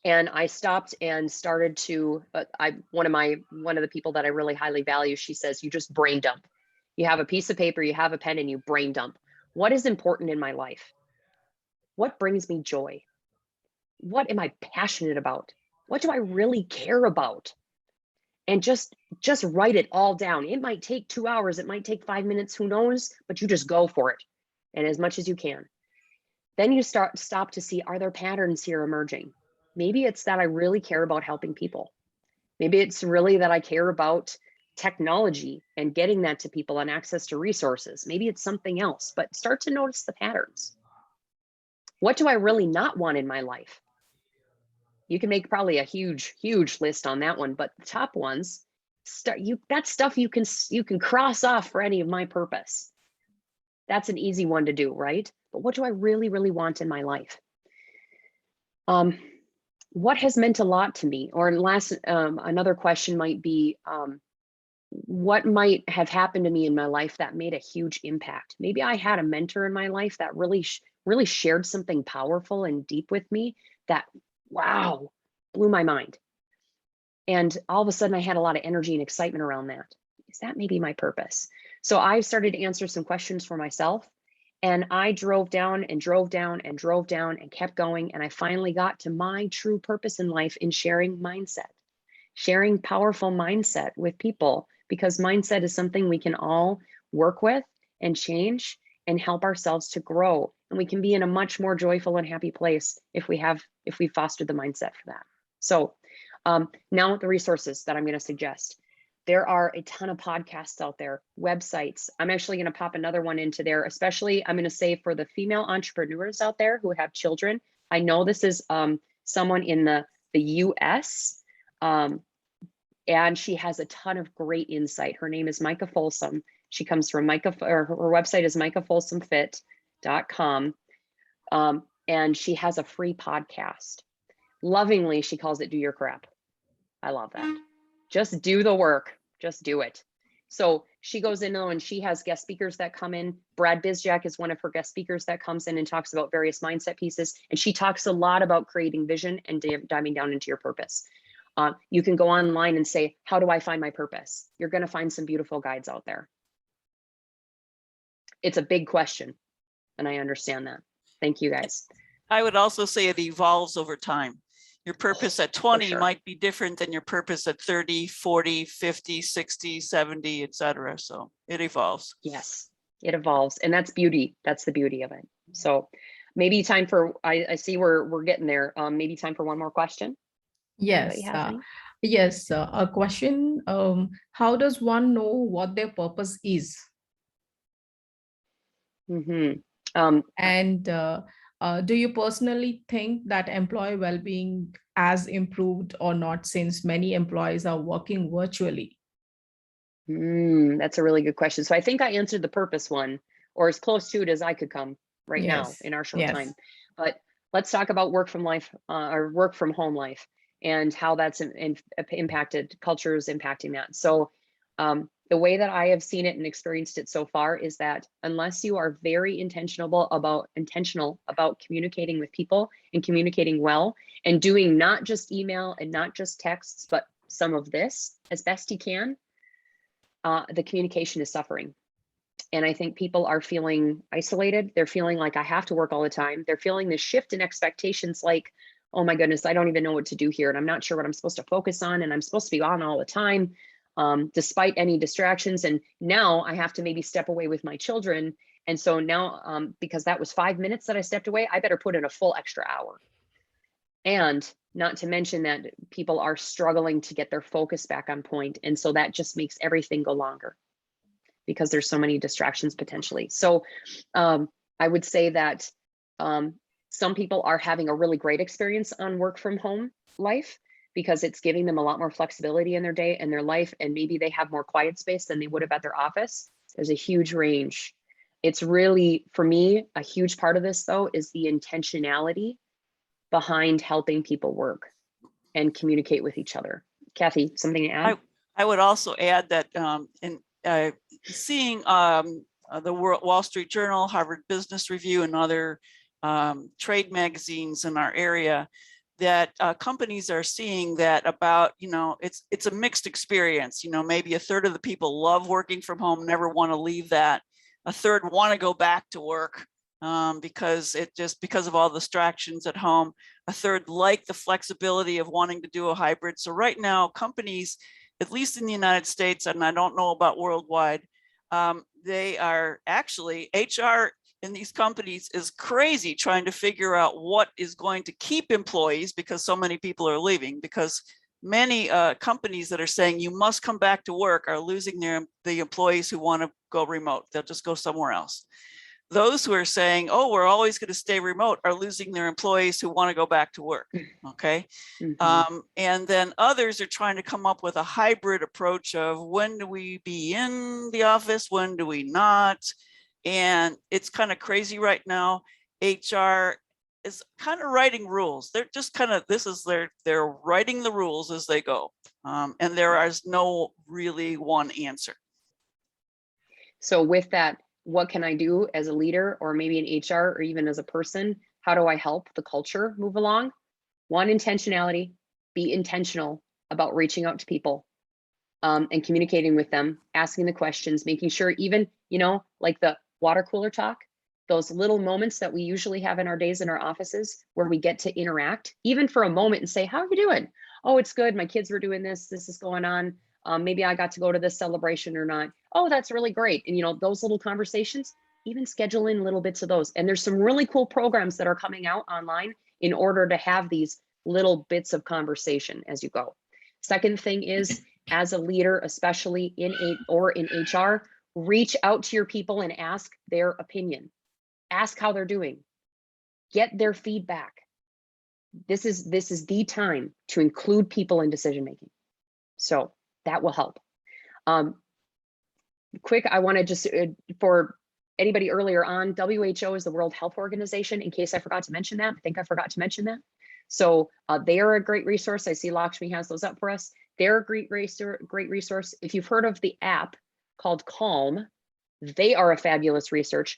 [SPEAKER 3] And I stopped and started to, one of the people that I really highly value, she says, you just brain dump. You have a piece of paper, you have a pen, and you brain dump. What is important in my life? What brings me joy? What am I passionate about? What do I really care about? And just write it all down. It might take 2 hours, it might take 5 minutes, who knows, but you just go for it. And as much as you can. Then you stop to see, are there patterns here emerging? Maybe it's that I really care about helping people. Maybe it's really that I care about technology and getting that to people and access to resources. Maybe it's something else, but start to notice the patterns. What do I really not want in my life? You can make probably a huge list on that one, but the top ones, that's stuff you can cross off for any of my purpose. That's an easy one to do, right? But what do I really, really want in my life? What has meant a lot to me? Or another question might be, what might have happened to me in my life that made a huge impact? Maybe I had a mentor in my life that really shared something powerful and deep with me that, wow, blew my mind. And all of a sudden I had a lot of energy and excitement around that. Is that maybe my purpose? So I started to answer some questions for myself, and I drove down and drove down and drove down and kept going. And I finally got to my true purpose in life in sharing mindset, sharing powerful mindset with people, because mindset is something we can all work with and change and help ourselves to grow. And we can be in a much more joyful and happy place if we foster the mindset for that. So now the resources that I'm going to suggest. There are a ton of podcasts out there, websites. I'm actually going to pop another one into there, especially I'm going to say for the female entrepreneurs out there who have children. I know this is someone in the US, and she has a ton of great insight. Her name is Micah Folsom. She comes from her website is micahfolsomfit.com. And she has a free podcast. Lovingly, she calls it Do Your Crap. I love that. Just do the work, just do it. So she goes in and she has guest speakers that come in. Brad Bizjack is one of her guest speakers that comes in and talks about various mindset pieces. And she talks a lot about creating vision and diving down into your purpose. You can go online and say, how do I find my purpose? You're going to find some beautiful guides out there. It's a big question, and I understand that. Thank you, guys.
[SPEAKER 6] I would also say it evolves over time. Your purpose at 20
[SPEAKER 3] sure.
[SPEAKER 6] might be different than your purpose at 30, 40, 50, 60, 70, etc. So it evolves.
[SPEAKER 3] Yes, it evolves. And that's beauty. That's the beauty of it. So maybe time for, I see we're getting there. Maybe time for one more question.
[SPEAKER 1] Yes. Yes. A question. How does one know what their purpose is? And do you personally think that employee well-being has improved or not, since many employees are working virtually?
[SPEAKER 3] That's a really good question. So I think I answered the purpose one, or as close to it as I could come right now in our short time. But let's talk about work from life or work from home life and how that's impacted, cultures impacting that. So the way that I have seen it and experienced it so far is that unless you are very intentional about communicating with people and communicating well and doing not just email and not just texts, but some of this as best you can, the communication is suffering. And I think people are feeling isolated. They're feeling like I have to work all the time. They're feeling this shift in expectations like, oh my goodness, I don't even know what to do here. And I'm not sure what I'm supposed to focus on. And I'm supposed to be on all the time, despite any distractions. And now I have to maybe step away with my children. And so now, because that was 5 minutes that I stepped away, I better put in a full extra hour. And not to mention that people are struggling to get their focus back on point. And so that just makes everything go longer because there's so many distractions potentially. So I would say that some people are having a really great experience on work from home life because it's giving them a lot more flexibility in their day and their life. And maybe they have more quiet space than they would have at their office. There's a huge range. It's really, for me, a huge part of this though, is the intentionality behind helping people work and communicate with each other. Kathy, something to add?
[SPEAKER 6] I would also add that seeing the Wall Street Journal, Harvard Business Review, and other trade magazines in our area, that companies are seeing that about, it's a mixed experience. Maybe a third of the people love working from home, never want to leave that. A third want to go back to work because of all the distractions at home. A third like the flexibility of wanting to do a hybrid. So right now, companies, at least in the United States, and I don't know about worldwide, they are actually, HR in these companies is crazy trying to figure out what is going to keep employees because so many people are leaving, because many companies that are saying you must come back to work are losing the employees who want to go remote. They'll just go somewhere else. Those who are saying, oh, we're always going to stay remote are losing their employees who want to go back to work. Okay. And then others are trying to come up with a hybrid approach of when do we be in the office? When do we not? And it's kind of crazy right now. HR is kind of writing rules. They're just kind of, they're writing the rules as they go. And there is no really one answer.
[SPEAKER 3] So with that, what can I do as a leader or maybe in HR or even as a person? How do I help the culture move along? One, intentionality, be intentional about reaching out to people and communicating with them, asking the questions, making sure even, like the water cooler talk, those little moments that we usually have in our days in our offices where we get to interact, even for a moment and say, how are you doing? Oh, it's good. My kids were doing this. This is going on. Maybe I got to go to this celebration or not. Oh, that's really great. And those little conversations, even schedule in little bits of those. And there's some really cool programs that are coming out online in order to have these little bits of conversation as you go. Second thing is, as a leader, especially in HR, reach out to your people and ask their opinion. Ask how they're doing. Get their feedback. This is the time to include people in decision making. So that will help. Quick, I want to just, for anybody earlier on, WHO is the World Health Organization, in case I forgot to mention that. I think I forgot to mention that. So they are a great resource. I see Lakshmi has those up for us. They're a great resource. If you've heard of the app called Calm, they are a fabulous resource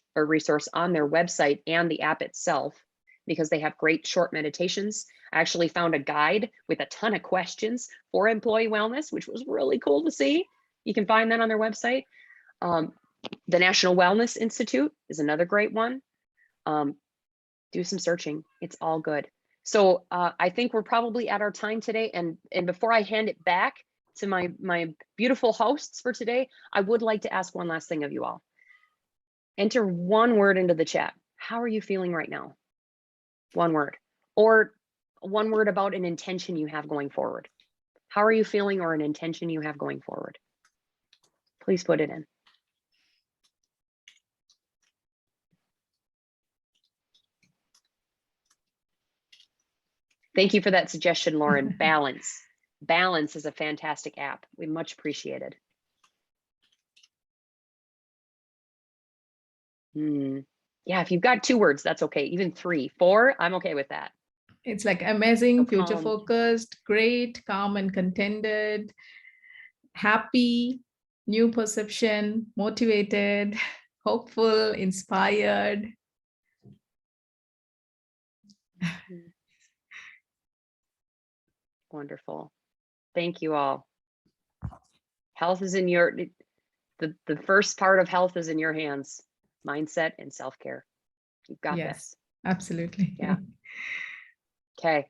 [SPEAKER 3] on their website and the app itself, because they have great short meditations. I actually found a guide with a ton of questions for employee wellness, which was really cool to see. You can find that on their website. The National Wellness Institute is another great one. Do some searching. It's all good. So I think we're probably at our time today. And before I hand it back to my beautiful hosts for today, I would like to ask one last thing of you all. Enter one word into the chat. How are you feeling right now? One word, or one word about an intention you have going forward. How are you feeling, or an intention you have going forward? Please put it in. Thank you for that suggestion, Lauren. Balance. Balance is a fantastic app. We much appreciate it. Yeah, if you've got 2 words, that's okay. Even 3, 4, I'm okay with that.
[SPEAKER 1] It's like amazing,
[SPEAKER 3] So
[SPEAKER 1] future
[SPEAKER 3] calm.
[SPEAKER 1] focused, great, calm and contented, happy, new perception, motivated, hopeful, inspired.
[SPEAKER 3] Wonderful. Thank you all. Health is in your, the first part of health is in your hands. Mindset and self-care. You've got this.
[SPEAKER 1] Absolutely.
[SPEAKER 3] Yeah. Okay.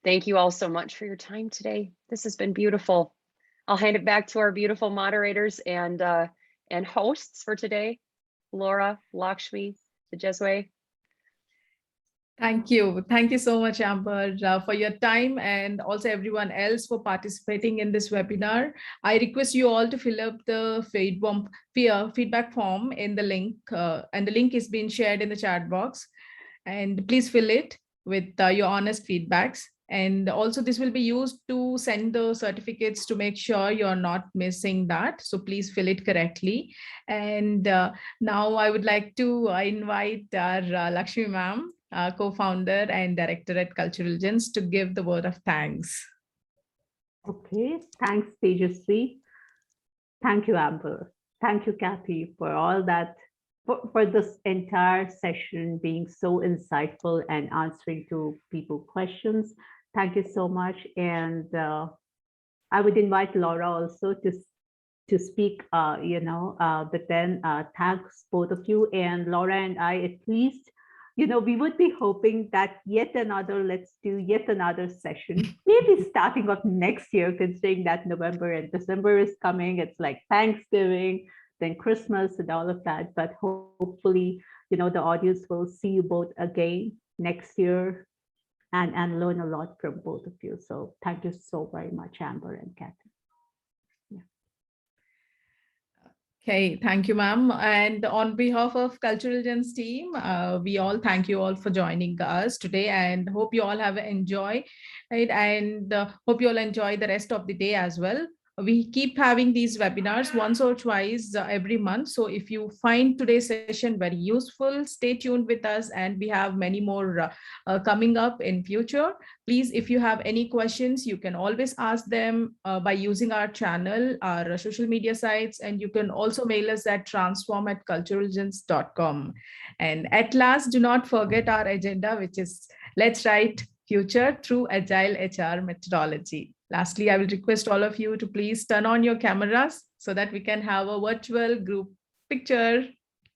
[SPEAKER 3] Thank you all so much for your time today. This has been beautiful. I'll hand it back to our beautiful moderators and hosts for today. Laura, Lakshmi, Tejeswe.
[SPEAKER 1] Thank you. Thank you so much, Amber, for your time, and also everyone else for participating in this webinar. I request you all to fill up the feedback form in the link, and the link is being shared in the chat box. And please fill it with your honest feedbacks. And also this will be used to send the certificates to make sure you're not missing that. So please fill it correctly. And now I would like to invite our Lakshmi ma'am, co-founder and director at Culturelligence, to give the word of thanks.
[SPEAKER 2] Okay, thanks, Tejasvi. Thank you, Amber. Thank you, Kathy, for all that, for this entire session being so insightful and answering to people's questions. Thank you so much. And I would invite Laura also to speak, but then thanks both of you. And Laura and I, at least, we would be hoping that let's do yet another session, maybe starting of next year, considering that November and December is coming. It's like Thanksgiving, then Christmas and all of that. But hopefully, the audience will see you both again next year and learn a lot from both of you. So thank you so very much, Amber and Kathy.
[SPEAKER 1] Okay, thank you, ma'am. And on behalf of Culturelligence team, we all thank you all for joining us today, and hope you all have enjoyed it, and hope you all enjoy the rest of the day as well. We keep having these webinars once or twice every month. So if you find today's session very useful, stay tuned with us, and we have many more coming up in future. Please, if you have any questions, you can always ask them by using our channel, our social media sites, and you can also mail us at transform@culturelligence.com. And at last, do not forget our agenda, which is let's write future through Agile HR methodology. Lastly, I will request all of you to please turn on your cameras so that we can have a virtual group picture.